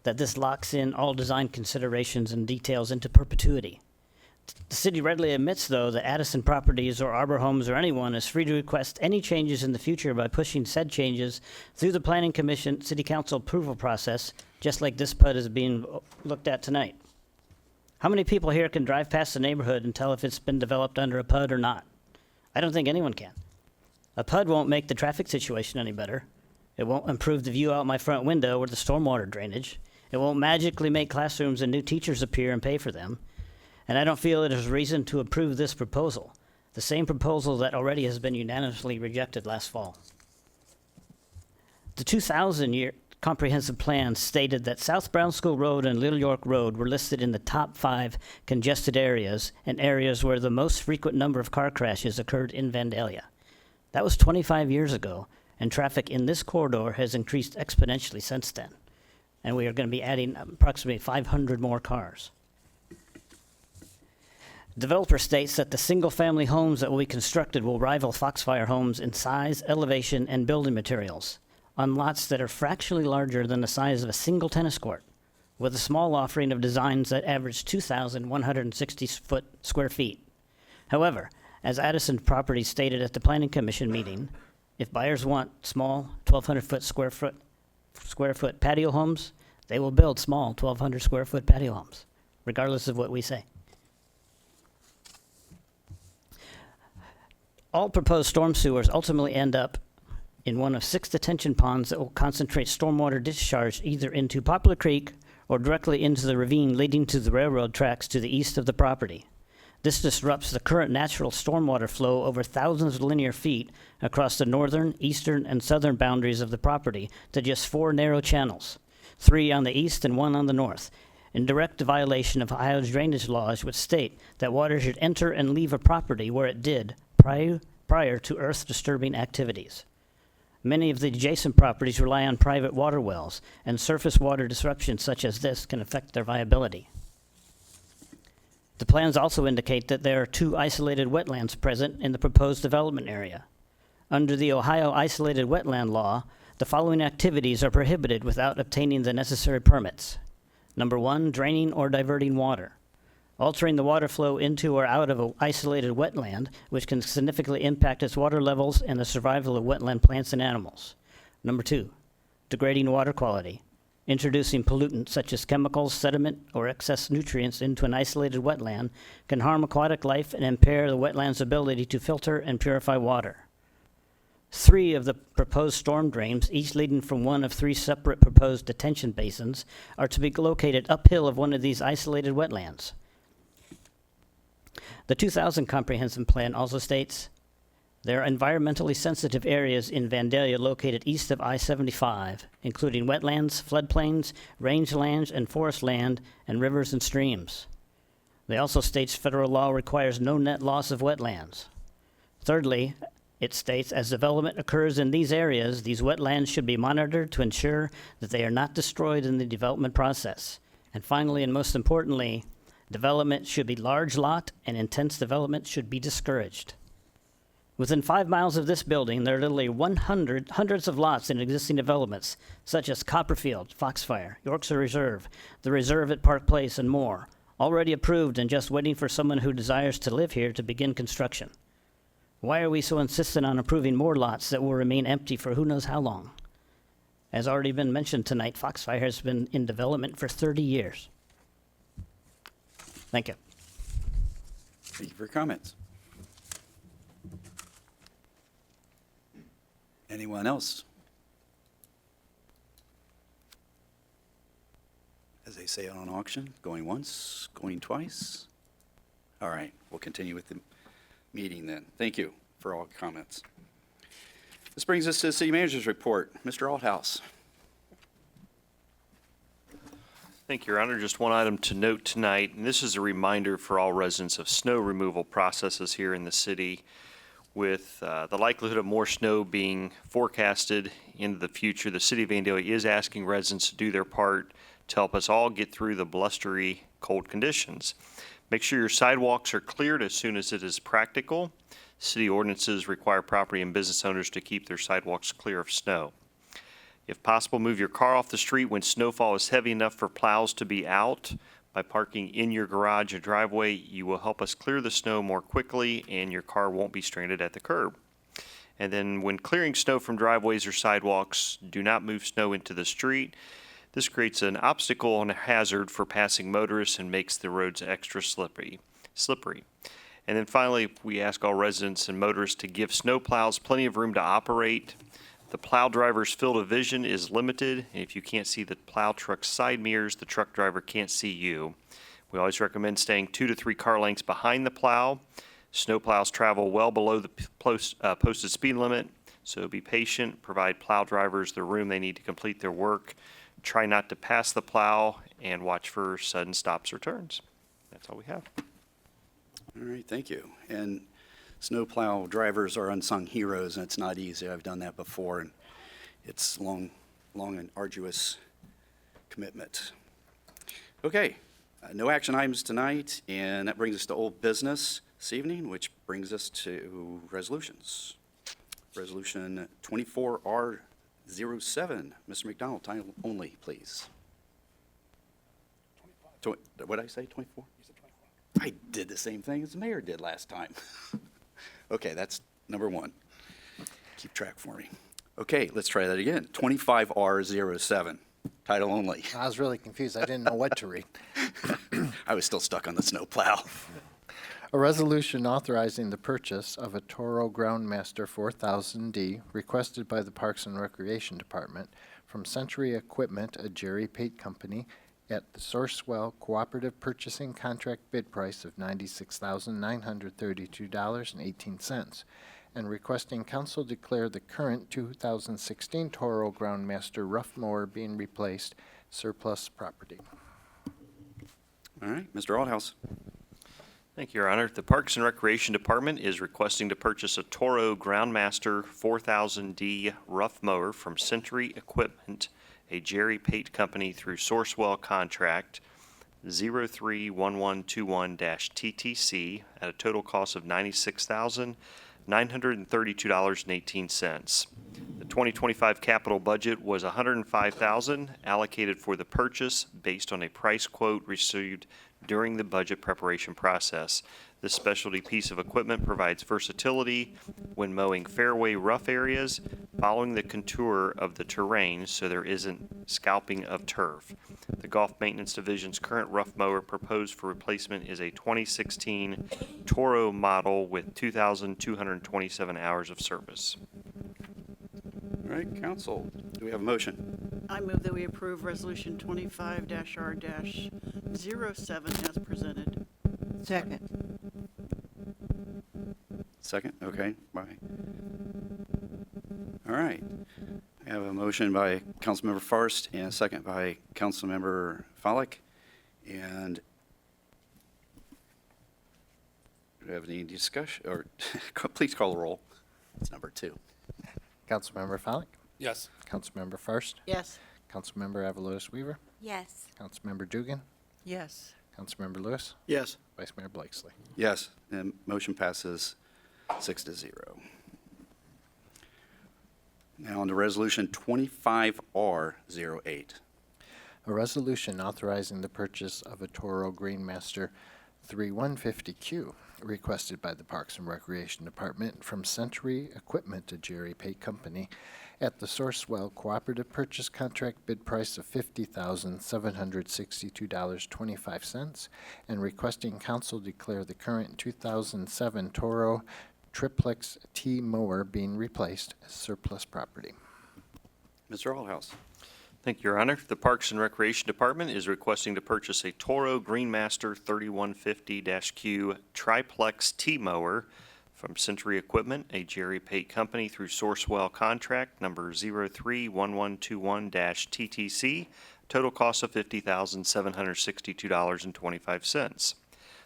that this locks in all design considerations and details into perpetuity. The city readily admits, though, that Addison Properties or Arbor Homes or anyone is free to request any changes in the future by pushing said changes through the Planning Commission City Council approval process, just like this PUD is being looked at tonight. How many people here can drive past the neighborhood and tell if it's been developed under a PUD or not? I don't think anyone can. A PUD won't make the traffic situation any better. It won't improve the view out my front window or the stormwater drainage. It won't magically make classrooms and new teachers appear and pay for them. And I don't feel it is reason to approve this proposal, the same proposal that already has been unanimously rejected last fall. The 2000-year comprehensive plan stated that South Brown School Road and Little York Road were listed in the top 5 congested areas and areas where the most frequent number of car crashes occurred in Vandalia. That was 25 years ago, and traffic in this corridor has increased exponentially since then. And we are going to be adding approximately 500 more cars. Developer states that the single-family homes that will be constructed will rival Foxfire homes in size, elevation, and building materials on lots that are fractionally larger than the size of a single tennis court, with a small offering of designs that average 2,160 square feet. However, as Addison Properties stated at the Planning Commission meeting, if buyers want small 1,200 square foot patio homes, they will build small 1,200 square foot patio homes, regardless of what we say. All proposed storm sewers ultimately end up in one of 6 detention ponds that will concentrate stormwater discharge either into Poplar Creek or directly into the ravine leading to the railroad tracks to the east of the property. This disrupts the current natural stormwater flow over thousands of linear feet across the northern, eastern, and southern boundaries of the property to just 4 narrow channels, 3 on the east and 1 on the north, in direct violation of Ohio's drainage laws, which state that water should enter and leave a property where it did prior to earth-disturbing activities. Many of the adjacent properties rely on private water wells, and surface water disruptions such as this can affect their viability. The plans also indicate that there are 2 isolated wetlands present in the proposed development area. Under the Ohio Isolated Wetland Law, the following activities are prohibited without obtaining the necessary permits. Number 1, draining or diverting water. Altering the water flow into or out of an isolated wetland, which can significantly impact its water levels and the survival of wetland plants and animals. Number 2, degrading water quality. Introducing pollutants such as chemicals, sediment, or excess nutrients into an isolated wetland can harm aquatic life and impair the wetland's ability to filter and purify water. 3 of the proposed storm drains, each leading from one of 3 separate proposed detention basins, are to be located uphill of one of these isolated wetlands. The 2000 comprehensive plan also states there are environmentally sensitive areas in Vandalia located east of I-75, including wetlands, floodplains, rangelands, and forest land, and rivers and streams. They also states federal law requires no net loss of wetlands. Thirdly, it states as development occurs in these areas, these wetlands should be monitored to ensure that they are not destroyed in the development process. And finally, and most importantly, development should be large lot and intense development should be discouraged. Within 5 miles of this building, there are literally hundreds of lots in existing developments, such as Copperfield, Foxfire, Yorkshire Reserve, the Reserve at Park Place, and more, already approved and just waiting for someone who desires to live here to begin construction. Why are we so insistent on approving more lots that will remain empty for who knows how long? As already been mentioned tonight, Foxfire has been in development for 30 years. Thank you. Thank you for your comments. Anyone else say it on auction? Going once, going twice? All right, we'll continue with the meeting then. Thank you for all comments. This brings us to the city manager's report. Mr. Althouse. Thank you, Your Honor. Just one item to note tonight, and this is a reminder for all residents of snow removal processes here in the city. With the likelihood of more snow being forecasted into the future, the City of Vandalia is asking residents to do their part to help us all get through the blustery, cold conditions. Make sure your sidewalks are cleared as soon as it is practical. City ordinances require property and business owners to keep their sidewalks clear of snow. If possible, move your car off the street when snowfall is heavy enough for plows to be out. By parking in your garage or driveway, you will help us clear the snow more quickly and your car won't be stranded at the curb. And then when clearing snow from driveways or sidewalks, do not move snow into the street. This creates an obstacle and a hazard for passing motorists and makes the roads extra slippery. And then finally, we ask all residents and motorists to give snow plows plenty of room to operate. The plow driver's field of vision is limited. If you can't see the plow truck's side mirrors, the truck driver can't see you. We always recommend staying 2 to 3 car lengths behind the plow. Snow plows travel well below the posted speed limit, so be patient. Provide plow drivers the room they need to complete their work. Try not to pass the plow and watch for sudden stops or turns. That's all we have. All right, thank you. And snowplow drivers are unsung heroes, and it's not easy. I've done that before, and it's long and arduous commitment. Okay, no action items tonight, and that brings us to old business this evening, which brings us to resolutions. Resolution 24R07. Mr. McDonald, title only, please. What did I say, 24? I did the same thing as the mayor did last time. Okay, that's number one. Keep track for me. Okay, let's try that again. 25R07, title only. I was really confused. I didn't know what to read. I was still stuck on the snowplow. A resolution authorizing the purchase of a Toro Groundmaster 4000D requested by the Parks and Recreation Department from Century Equipment, a Jerry Pate company, at the Sourcewell Cooperative Purchasing Contract bid price of $96,932.18, and requesting council declare the current 2016 Toro Groundmaster rough mower being replaced surplus property. All right, Mr. Althouse. Thank you, Your Honor. The Parks and Recreation Department is requesting to purchase a Toro Groundmaster 4000D rough mower from Century Equipment, a Jerry Pate company, through Sourcewell contract 031121-TTC at a total cost of $96,932.18. The 2025 capital budget was $105,000 allocated for the purchase based on a price quote received during the budget preparation process. This specialty piece of equipment provides versatility when mowing fairway rough areas, following the contour of the terrain so there isn't scalping of turf. The Golf Maintenance Division's current rough mower proposed for replacement is a 2016 Toro model with 2,227 hours of service. All right, council, do we have a motion? I move that we approve Resolution 25-R-07 as presented. Second. Second, okay, bye. All right, I have a motion by Councilmember Forrest and a second by Councilmember Follick. And do we have any discussion, or please call the roll. It's number 2. Councilmember Follick? Yes. Councilmember First? Yes. Councilmember Avalotis Weaver? Yes. Councilmember Dugan? Yes. Councilmember Lewis? Yes. Vice Mayor Blakesley? Yes, and motion passes 6-0. Now on to resolution 25R08. A resolution authorizing the purchase of a Toro Greenmaster 3150Q requested by the Parks and Recreation Department from Century Equipment, a Jerry Pate company, at the Sourcewell Cooperative Purchase Contract bid price of $50,762.25, and requesting council declare the current 2007 Toro Triplex T mower being replaced as surplus property. Mr. Althouse. Thank you, Your Honor. The Parks and Recreation Department is requesting to purchase a Toro Greenmaster 3150-Q triplex T-mower from Century Equipment, a Jerry Pate company, through Sourcewell contract number 031121-TTC. Total cost of $50,762.25.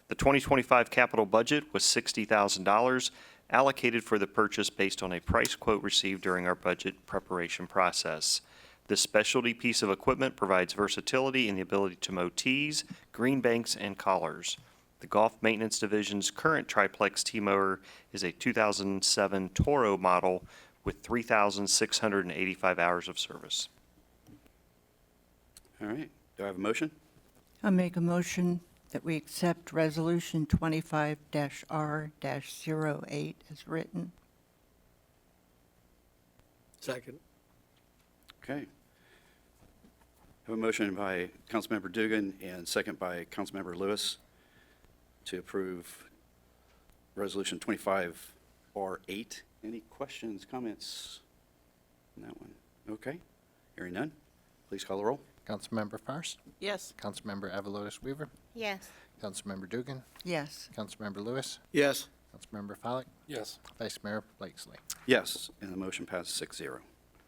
The 2025 capital budget was $60,000 allocated for the purchase based on a price quote received during our budget preparation process. This specialty piece of equipment provides versatility in the ability to mow tees, green banks, and collars. The Golf Maintenance Division's current triplex T-mower is a 2007 Toro model with 3,685 hours of service. All right, do I have a motion? I make a motion that we accept Resolution 25-R-08 as written. Second. Okay. Have a motion by Councilmember Dugan and second by Councilmember Lewis to approve Resolution 25R8. Any questions, comments on that one? Okay, hearing none, please call the roll. Councilmember Fairst, Yes. Councilmember Avalotis Weaver, Yes. Councilmember Dugan, Yes. Councilmember Lewis, Yes. Councilmember Follak, Yes. Vice Mayor Blakesley. Yes, and the motion passes 6-0.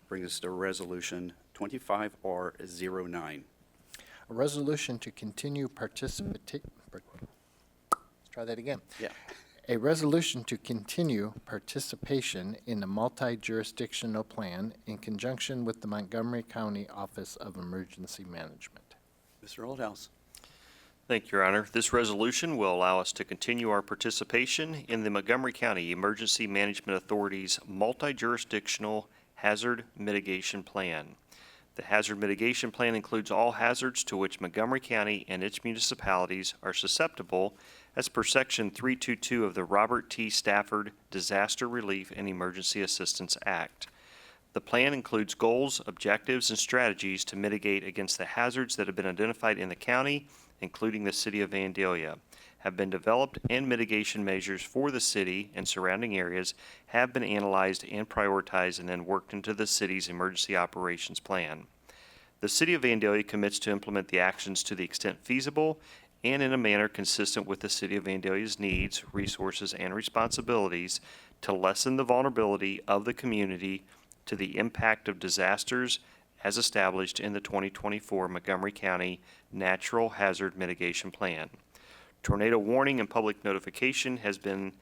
Brings us to Resolution 25R09. A resolution to continue let's try that again. Yeah. A resolution to continue participation in the multi-jurisdictional plan in conjunction with the Montgomery County Office of Emergency Management. Mr. Althouse. Thank you, Your Honor. This resolution will allow us to continue our participation in the Montgomery County Emergency Management Authority's multi-jurisdictional hazard mitigation plan. The hazard mitigation plan includes all hazards to which Montgomery County and its municipalities are susceptible as per Section 322 of the Robert T. Stafford Disaster Relief and Emergency Assistance Act. The plan includes goals, objectives, and strategies to mitigate against the hazards that have been identified in the county, including the City of Vandalia, have been developed, and mitigation measures for the city and surrounding areas have been analyzed and prioritized and then worked into the city's emergency operations plan. The City of Vandalia commits to implement the actions to the extent feasible and in a manner consistent with the City of Vandalia's needs, resources, and responsibilities to lessen the vulnerability of the community to the impact of disasters as established in the 2024 Montgomery County Natural Hazard Mitigation Plan. Tornado warning and public notification has been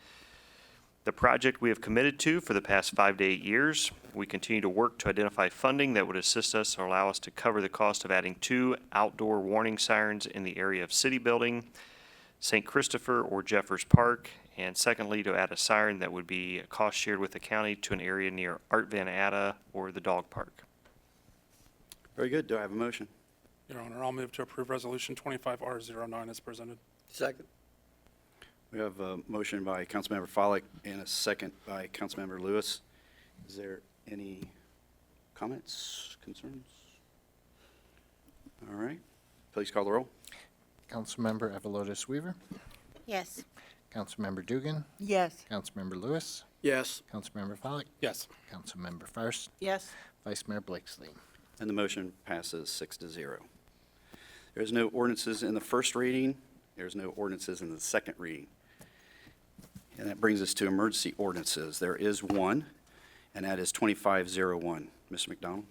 the project we have committed to for the past 5 to 8 years. We continue to work to identify funding that would assist us or allow us to cover the cost of adding 2 outdoor warning sirens in the area of City Building, St. Christopher, or Jeffers Park, and secondly, to add a siren that would be a cost shared with the county to an area near Art Van Atta or the dog park. Very good. Do I have a motion? Your Honor, I'll move to approve Resolution 25R09 as presented. Second. We have a motion by Councilmember Follak and a second by Councilmember Lewis. Is there any comments, concerns? All right, please call the roll. Councilmember Avalotis Weaver, Yes. Councilmember Dugan, Yes. Councilmember Lewis, Yes. Councilmember Follak, Yes. Councilmember Fairst, Yes. Vice Mayor Blakesley. And the motion passes 6-0. There's no ordinances in the first reading. There's no ordinances in the second reading. And that brings us to emergency ordinances. There is one, and that is 2501. Mr. McDonald?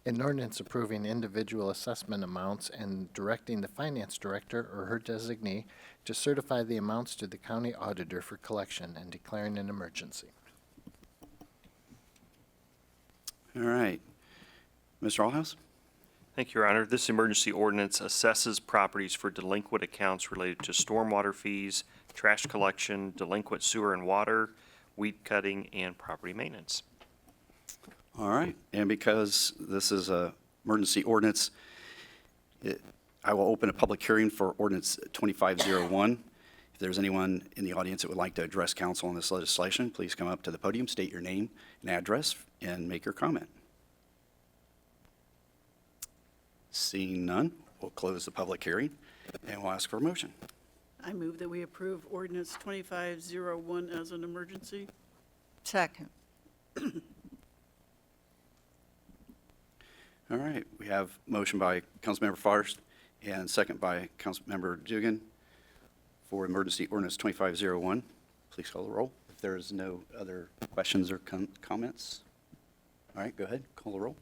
An ordinance approving individual assessment amounts and directing the finance director or her designee to certify the amounts to the county auditor for collection and declaring an emergency. All right. Mr. Althouse? Thank you, Your Honor. This emergency ordinance assesses properties for delinquent accounts related to stormwater fees, trash collection, delinquent sewer and water, weed cutting, and property maintenance. All right, and because this is a emergency ordinance, I will open a public hearing for ordinance 2501. If there's anyone in the audience that would like to address council on this legislation, please come up to the podium, state your name and address, and make your comment. Seeing none, we'll close the public hearing, and we'll ask for a motion. I move that we approve ordinance 2501 as an emergency. Second. All All right, we have motion by Councilmember Forrest and second by Councilmember Dugan for emergency ordinance 2501. Please call the roll. If there is no other questions or comments. All right, go ahead, call the roll.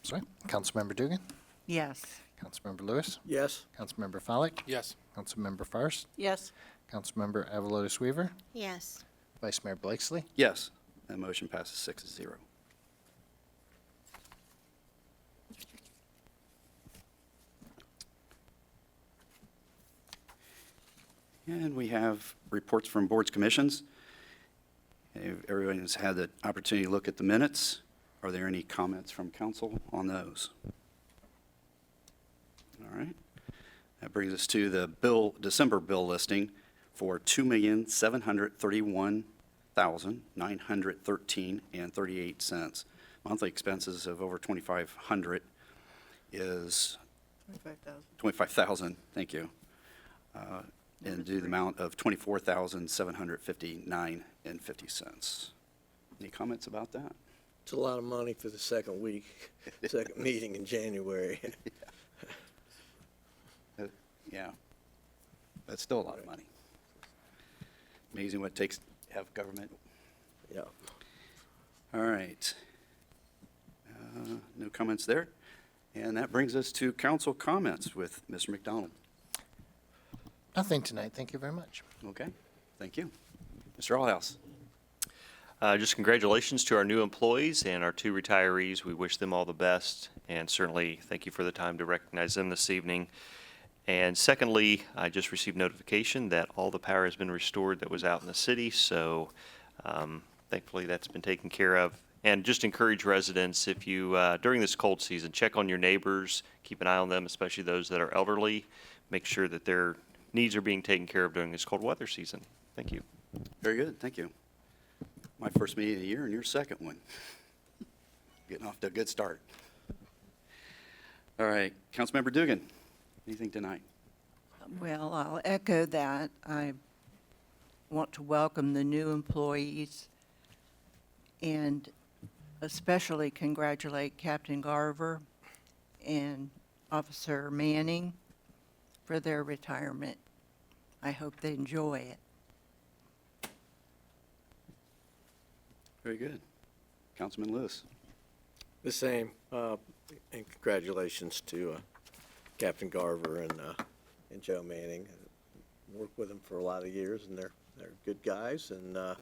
Sorry. Councilmember Dugan, Yes. Councilmember Lewis, Yes. Councilmember Follak, Yes. Councilmember Fairst, Yes. Councilmember Avalotis Weaver, Yes. Vice Mayor Blakesley. Yes, that motion passes 6-0. And we have reports from boards, commissions. Everyone has had the opportunity to look at the minutes. Are there any comments from council on those? All right. That brings us to the December bill listing for $2,731,913.38. Monthly expenses of over $2,500 is 25,000. 25,000, thank you. And do the amount of $24,759.50. Any comments about that? It's a lot of money for the second week, second meeting in January. Yeah, that's still a lot of money. Amazing what it takes to have government. Yeah. All right. No comments there. And that brings us to council comments with Mr. McDonald. Nothing tonight. Thank you very much. Okay, thank you. Mr. Althouse. Just congratulations to our new employees and our 2 retirees. We wish them all the best, and certainly thank you for the time to recognize them this evening. And secondly, I just received notification that all the power has been restored that was out in the city, so thankfully that's been taken care of. And just encourage residents, if you, during this cold season, check on your neighbors, keep an eye on them, especially those that are elderly. Make sure that their needs are being taken care of during this cold weather season. Thank you. Very good, thank you. My first meeting of the year and your second one. Getting off to a good start. All right, Councilmember Dugan, anything tonight? Well, I'll echo that. I want to welcome the new employees and especially congratulate Captain Garver and Officer Manning for their retirement. I hope they enjoy it. Very good. Councilman Lewis. The same, and congratulations to Captain Garver and Joe Manning. Worked with them for a lot of years, and they're good guys, and I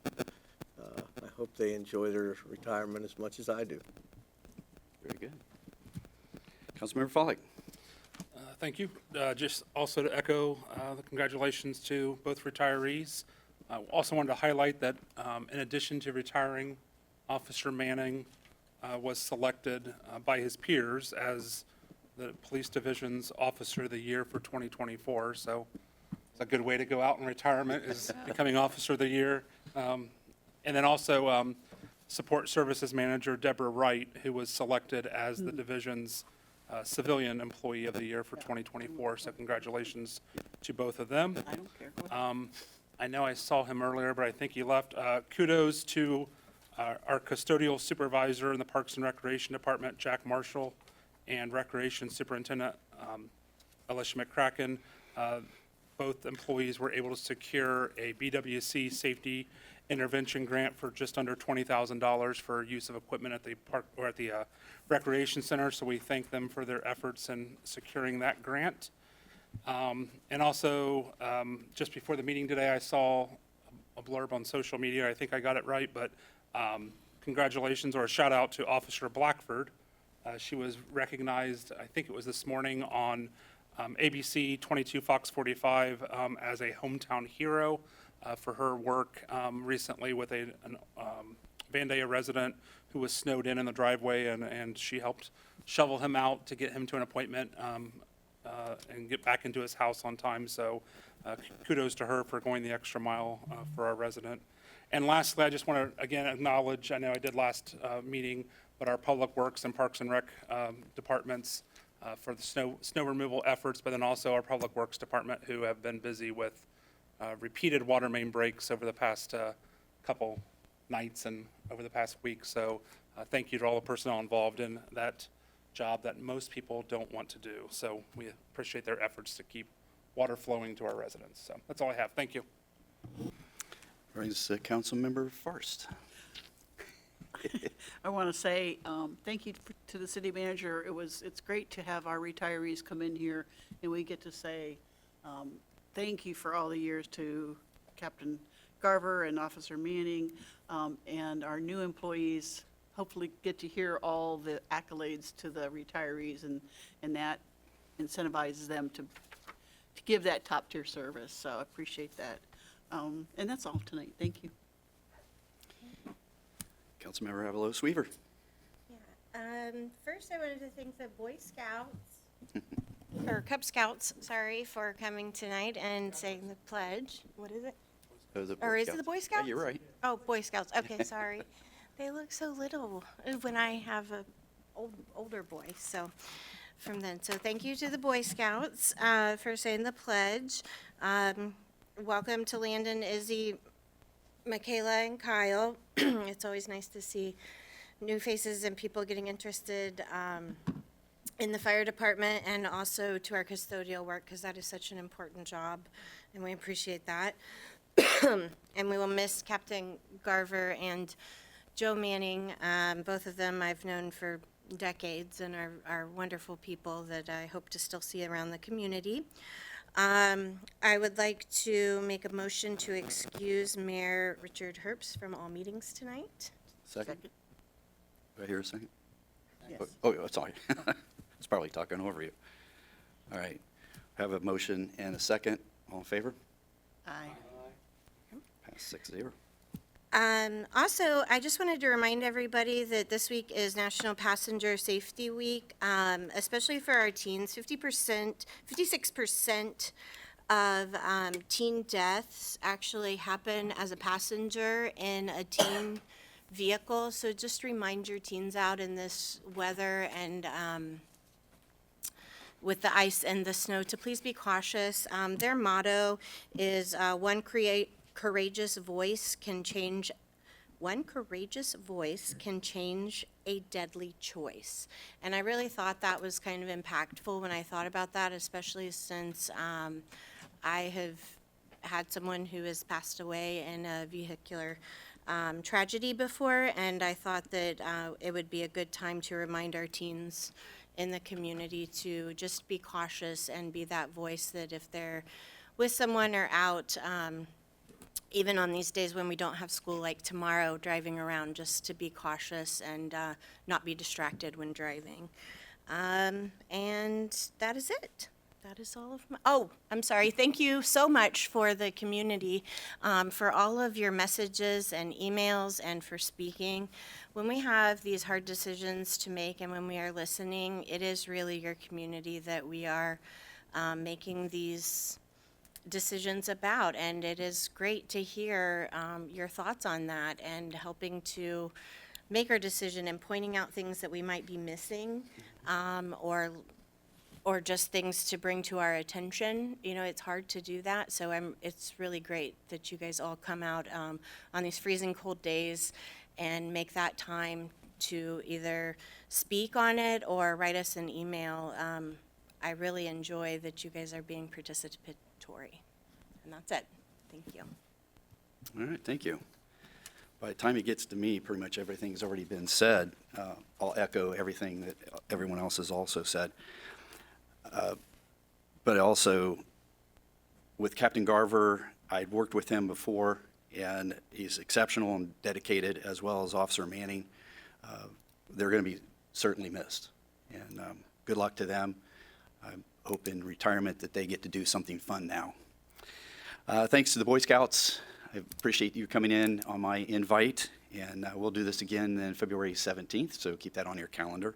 hope they enjoy their retirement as much as I do. Very good. Councilmember Follak. Thank you. Just also to echo the congratulations to both retirees. I also wanted to highlight that in addition to retiring, Officer Manning was selected by his peers as the Police Division's Officer of the Year for 2024. So it's a good way to go out in retirement is becoming Officer of the Year. And then also Support Services Manager Deborah Wright, who was selected as the division's Civilian Employee of the Year for 2024. So congratulations to both of them. I don't care. I know I saw him earlier, but I think he left. Kudos to our custodial supervisor in the Parks and Recreation Department, Jack Marshall, and Recreation Superintendent Alicia McCracken. Both employees were able to secure a BWC Safety Intervention Grant for just under $20,000 for use of equipment at the park or at the Recreation Center. So we thank them for their efforts in securing that grant. And also, just before the meeting today, I saw a blurb on social media. I think I got it right, but congratulations or a shout out to Officer Blackford. She was recognized, I think it was this morning, on ABC 22 Fox 45 as a hometown hero for her work recently with a Vandalia resident who was snowed in the driveway, and she helped shovel him out to get him to an appointment and get back into his house on time. So kudos to her for going the extra mile for our resident. And lastly, I just want to again acknowledge, I know I did last meeting, but our Public Works and Parks and Rec departments for the snow removal efforts, but then also our Public Works Department, who have been busy with repeated water main breaks over the past couple nights and over the past week. So thank you to all the personnel involved in that job that most people don't want to do. So we appreciate their efforts to keep water flowing to our residents. So that's all I have. Thank you. Brings Councilmember Forrest. I want to say thank you to the city manager. It's great to have our retirees come in here, and we get to say thank you for all the years to Captain Garver and Officer Manning, and our new employees hopefully get to hear all the accolades to the retirees, and that incentivizes them to give that top-tier service. So I appreciate that. And that's all tonight. Thank you. Councilmember Avalos Weaver. First, I wanted to thank the Boy Scouts, or Cub Scouts, sorry, for coming tonight and saying the pledge. What is it? Or is it the Boy Scouts? Yeah, you're right. Oh, Boy Scouts. Okay, sorry. They look so little when I have a older boy, so from then. So thank you to the Boy Scouts for saying the pledge. Welcome to Landon, Izzy, Michaela, and Kyle. It's always nice to see new faces and people getting interested in the fire department, and also to our custodial work, because that is such an important job, and we appreciate that. And we will miss Captain Garver and Joe Manning. Both of them I've known for decades and are wonderful people that I hope to still see around the community. I would like to make a motion to excuse Mayor Richard Herbst from all meetings tonight. Second? Do I hear a second? Yes. Oh, sorry. I was probably talking over you. All right. Have a motion and a second. All in favor? Aye. Pass 6-0. Also, I just wanted to remind everybody that this week is National Passenger Safety Week, especially for our teens. 56% of teen deaths actually happen as a passenger in a teen vehicle. So just remind your teens out in this weather and with the ice and the snow to please be cautious. Their motto is one courageous voice can change a deadly choice. And I really thought that was kind of impactful when I thought about that, especially since I have had someone who has passed away in a vehicular tragedy before, and I thought that it would be a good time to remind our teens in the community to just be cautious and be that voice that if they're with someone or out, even on these days when we don't have school like tomorrow, driving around, just to be cautious and not be distracted when driving. And that is it. That is all of my, oh, I'm sorry. Thank you so much for the community, for all of your messages and emails, and for speaking. When we have these hard decisions to make and when we are listening, it is really your community that we are making these decisions about, and it is great to hear your thoughts on that and helping to make our decision and pointing out things that we might be missing, or just things to bring to our attention. You know, it's hard to do that, so it's really great that you guys all come out on these freezing cold days and make that time to either speak on it or write us an email. I really enjoy that you guys are being participatory. And that's it. Thank you. All right, thank you. By the time it gets to me, pretty much everything's already been said. I'll echo everything that everyone else has also said. But also, with Captain Garver, I'd worked with him before, and he's exceptional and dedicated, as well as Officer Manning. They're going to be certainly missed. And good luck to them. I hope in retirement that they get to do something fun now. Thanks to the Boy Scouts. I appreciate you coming in on my invite, and we'll do this again then February 17th, so keep that on your calendar.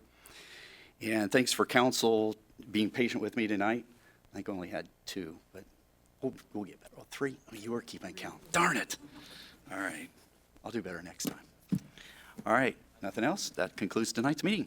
And thanks for council being patient with me tonight. I think I only had 2, but we'll get better. Oh, 3? I mean, you were keeping count. Darn it. All right. I'll do better next time. All right. Nothing else? That concludes tonight's meeting.